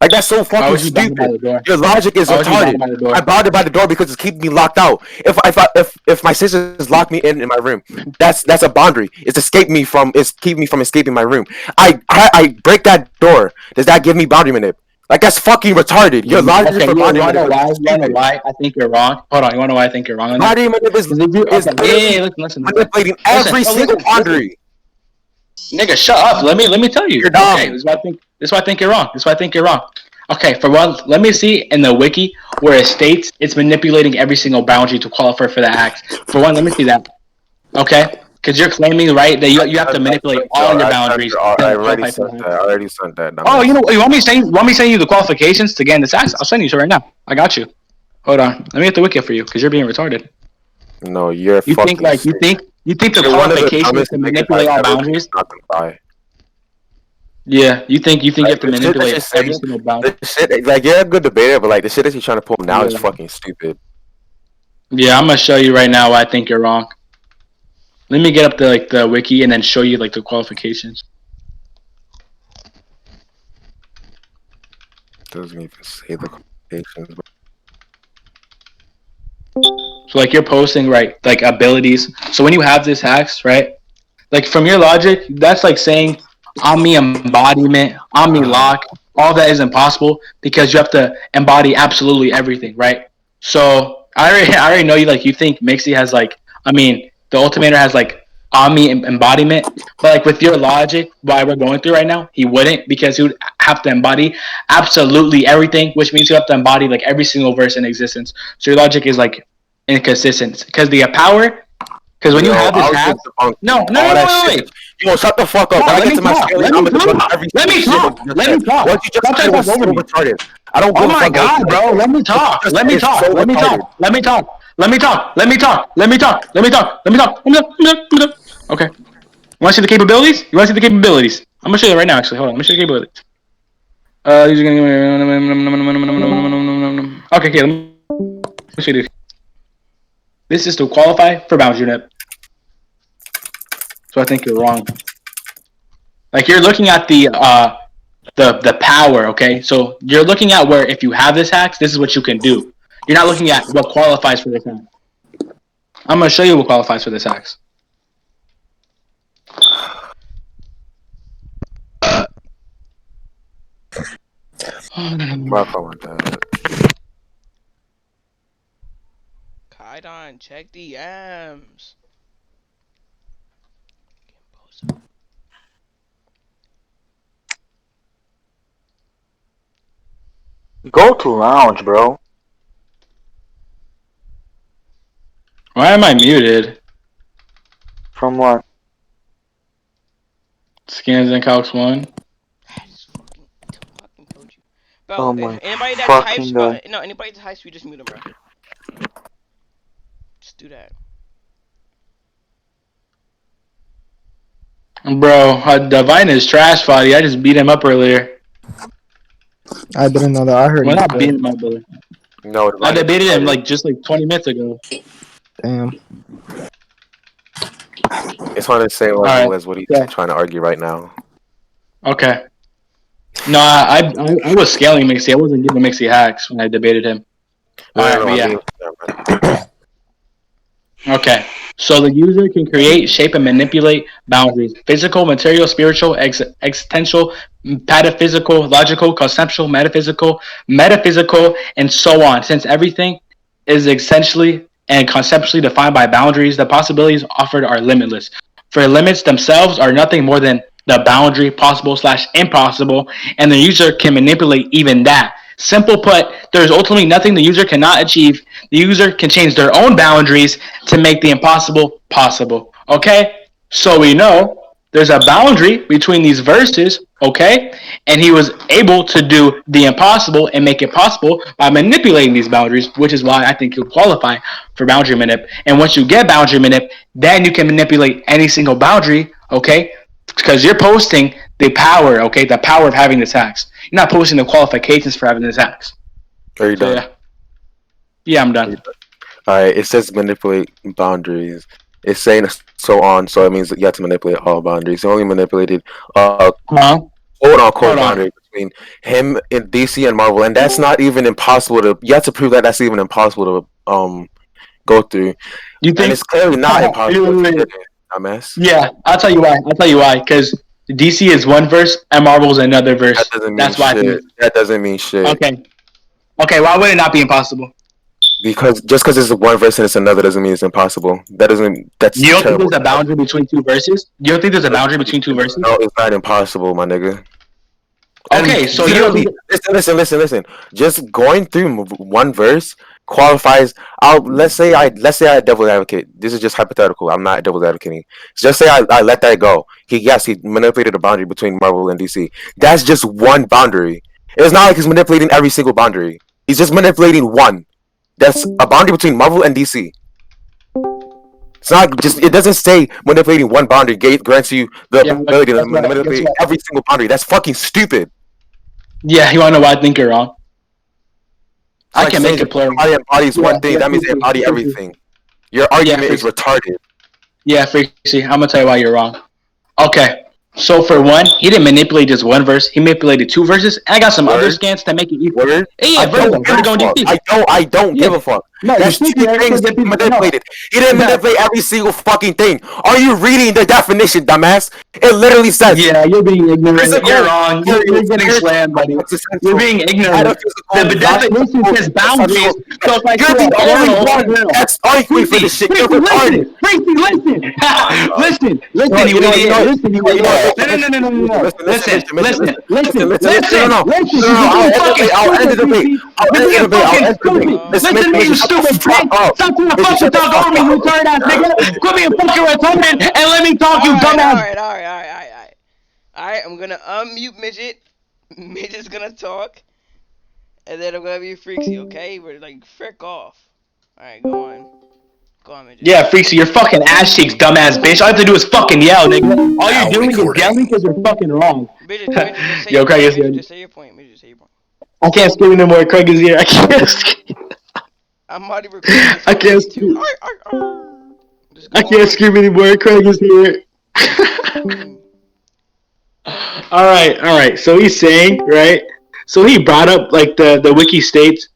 Like that's so Why fucking would you bound by stupid. the door? Your logic is Why would you bound retarded. by the door? I bounded by the door because it's keeping me locked out. If my sisters lock me in my room, that's a boundary. It's keeping me from escaping my room. I break that door. Does that give me boundary manip? Like that's fucking retarded. Your logic Okay, for you boundary wanna know manip why? is You wanna know stupid. why I think you're wrong? Hold on, you wanna know why I think you're wrong on that? Boundary manip Because if you is literally listen. manipulating every single boundary. Nigga, shut up. Let me tell you. You're dumb. Okay, this is why I think you're wrong. This is why I think you're wrong. Okay, for one, let me see in the wiki where it states it's manipulating every single boundary to qualify for the act. For one, let me see that. Okay, because you're claiming right that you have to manipulate all your boundaries. I already sent that. I already sent that. Oh, you know, you want me to send you the qualifications to get in this act? I'll send you to right now. I got you. Hold on, let me get the wiki for you because you're being retarded. No, you're You fucking think like sick. you think the You're one of the qualifications dumbest to niggas manipulate all I've ever boundaries? not comply. Yeah, you think you have to The shit that manipulate you're every saying, single boundary? the shit, like you're a good debater, but like the shit that you're trying to pull now is Yeah. fucking stupid. Yeah, I'm gonna show you right now why I think you're wrong. Let me get up the wiki and then show you like the qualifications. Doesn't even say the qualifications. So like you're posting right like abilities. So when you have this hacks, right? Like from your logic, that's like saying Omni embodiment, Omni lock, all that is impossible because you have to embody absolutely everything, right? So I already know you think Mixie has the Ultimator has Omni embodiment, but like with your logic, why we're going through right now, he wouldn't because he would have to embody absolutely everything, which means you have to embody like every single verse in existence. So your logic is like inconsistent because the power. Because when you have this hack, no, wait. Yo, shut the fuck up. No, When I let get me to my talk. scaling, Let I'm me gonna talk. every Let me single talk. shit that you Let said. me talk. What you just Stop said trying to was talk so over me. retarded. I don't give Oh a my fuck. god, bro. Let me talk. Let me talk. Let me talk. Let me talk. Let me talk. Let me talk. Let me talk. Let me talk. Let me talk. Okay. You want to see the capabilities? You want to see the capabilities? I'm gonna show you right now. Actually, hold on. Let me show you the capabilities. These are gonna. Okay. Let me show you this. This is to qualify for boundary net. So I think you're wrong. Like you're looking at the power, okay? So you're looking at where if you have this hacks, this is what you can do. You're not looking at what qualifies for this hack. I'm gonna show you what qualifies for this hacks. My phone went dead. Kide. light on. Check the M's. Go to lounge, bro. Why am I muted? From what? Skins and Calcs 1. I just fucking told you. Bro, Oh if my anybody that types, fucking bro, god. no, anybody that types, we just mute them, bro. Just do that. Bro, Divine is trash body. I just beat him up earlier. I didn't know that. I heard Well, he's not beat good. him up, brother. No, I Divine is debated him retarded. just 20 minutes ago. Damn. It's on the same level Alright. as what he's Okay. trying to argue right now. Okay. No, I was scaling Mixie. I wasn't giving Mixie hacks when I debated him. Alright, No, but I yeah. mean, yeah, man. Okay. So the user can create, shape, and manipulate boundaries: physical, material, spiritual, existential, pataphysical, logical, conceptual, metaphysical, and so on. Since everything is essentially and conceptually defined by boundaries, the possibilities offered are limitless. For limits themselves are nothing more than the boundary, possible/impossible, and the user can manipulate even that. Simple put, there is ultimately nothing the user cannot achieve. The user can change their own boundaries to make the impossible possible. Okay? So we know there's a boundary between these verses, okay? And he was able to do the impossible and make it possible by manipulating these boundaries, which is why I think he'll qualify for boundary manip. And once you get boundary manip, then you can manipulate any single boundary, okay? Because you're posting the power, okay? The power of having this hacks. You're not posting the qualifications for having this hacks. Are you done? Yeah. Yeah, I'm done. Alright, it says manipulate boundaries. It's saying so on, so it means that you have to manipulate all boundaries. He only manipulated quote unquote boundary between him in DC and Marvel, and that's not even impossible to. You have to prove that that's even impossible to go through. You And think it's clearly not impossible. If you did it, dumbass. Yeah, I'll tell you why. Because DC is one verse and Marvel is another verse. That doesn't mean That's why I shit. think. That doesn't mean shit. Okay. Why would it not be impossible? Because just because it's one verse and it's another doesn't mean it's impossible. That doesn't. That's You don't think terrible. there's a boundary between two verses? You don't think there's a boundary between two verses? No, it's not impossible, my nigga. Okay, And so literally, listen. Just going through one verse qualifies. Let's say I devil's advocate. This is just hypothetical. I'm not devil's advocating. Just say I let that go. He manipulated a boundary between Marvel and DC. That's just one boundary. It's not like he's manipulating every single boundary. He's just manipulating one. That's a boundary between Marvel and DC. It's not just. It doesn't say manipulating one boundary grants you the ability to manipulate every single boundary. That's fucking stupid. Yeah, you wanna know why I think you're wrong? It's I can make it plural. Everybody embodies one thing. That means they embody everything. Your argument is retarded. Yeah, Freakzy, I'm gonna tell you why you're wrong. Okay. So for one, he didn't manipulate just one verse. He manipulated two verses. And I got some other scans to make it equal. Word? Yeah, I don't give a fuck. No, That's two things that he manipulated. He didn't manipulate every single fucking thing. Are you reading the definition, dumbass? It literally says. Yeah, you're being ignorant. Physical, You're wrong. You're getting slammed, buddy. You're being ignorant. The definition says boundaries. So if I You're the only one that's arguing for this shit. You're retarded. Freaky, listen. Listen, you idiot. Listen, you idiot. No. Listen. I'll end the debate. Listen to me, you stupid pig. Stop trying to fucking talk over me, you retarded ass nigga. Quit being fucking retarded and let me talk, you dumbass. Alright, I'm gonna unmute Midget. Midget's gonna talk. And then I'm gonna be Freakzy, okay? We're like, frick off. Alright, go on, Midget. Yeah, Freaksy, you're fucking ass cheeks, dumbass bitch. All you have to do is fucking yell, nigga. All you're doing is yelling because you're fucking wrong. Midget, just say Yo, your Craig point. is good. Just say your point, Midget, say your point. I can't scream anymore. Craig is here. I can't scream. I'm already recording. I can't scream. I can't on. scream anymore. Craig is here. All right. So he's saying, right? So he brought up like the wiki states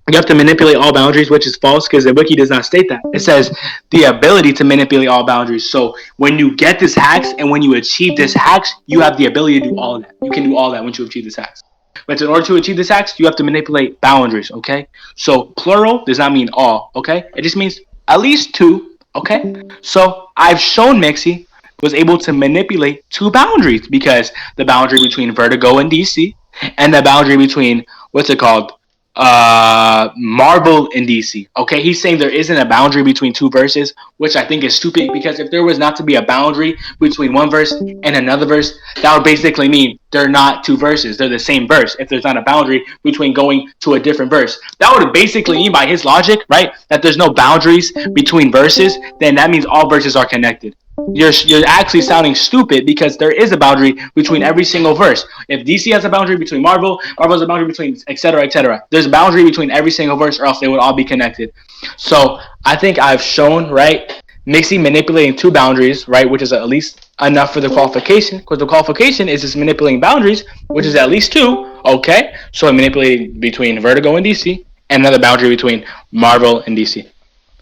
you have to manipulate all boundaries, which is false because the wiki does not state that. It says the ability to manipulate all boundaries. So when you get this hacks and when you achieve this hacks, you have the ability to do all of that. You can do all that once you achieve this hacks. But in order to achieve this axe, you have to manipulate boundaries, okay? So plural does not mean all, okay? It just means at least two, okay? So I've shown Mixie was able to manipulate two boundaries because the boundary between Vertigo and DC and the boundary between what's it called? Marvel and DC. Okay, he's saying there isn't a boundary between two verses, which I think is stupid because if there was not to be a boundary between one verse and another verse, that would basically mean they're not two verses, they're the same verse. If there's not a boundary between going to a different verse, that would basically mean by his logic, right, that there's no boundaries between verses, then that means all verses are connected. You're actually sounding stupid because there is a boundary between every single verse. If DC has a boundary between Marvel has a boundary between etc. etc. There's a boundary between every single verse, or else they would all be connected. So I think I've shown, right, Mixie manipulating two boundaries, right, which is at least enough for the qualification, because the qualification is just manipulating boundaries, which is at least two. Okay, so I'm manipulating between Vertigo and DC, and another boundary between Marvel and DC.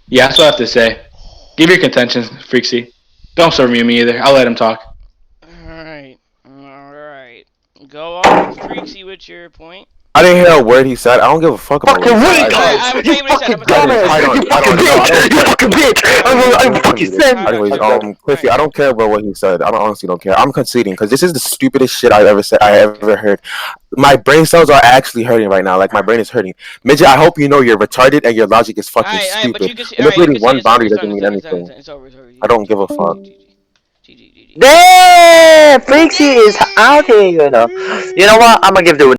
Yeah, that's what I have to say. Give your contentions, Freakzy. Don't serve me either. I'll let him talk. Alright. Alright. Go on, Freaksy, with your point. I didn't hear a word he said. I don't give a fuck about Fucking what he weak! said. I'm You saying what he said. fucking dumbass! You fucking bitch! You fucking bitch! I'm fucking saying. Anyways, Cliffy, I don't care about what he said. I honestly don't care. I'm conceding because this is the stupidest shit I ever heard. My brain cells are actually hurting right now. Like my brain is hurting. Midget, I hope you know you're retarded and your logic is fucking But you stupid. can see, Manipulating one boundary it's doesn't mean anything. It's over. It's over. I don't give a fuck. Damn, Freaksy is out here. You know what? I'm gonna give the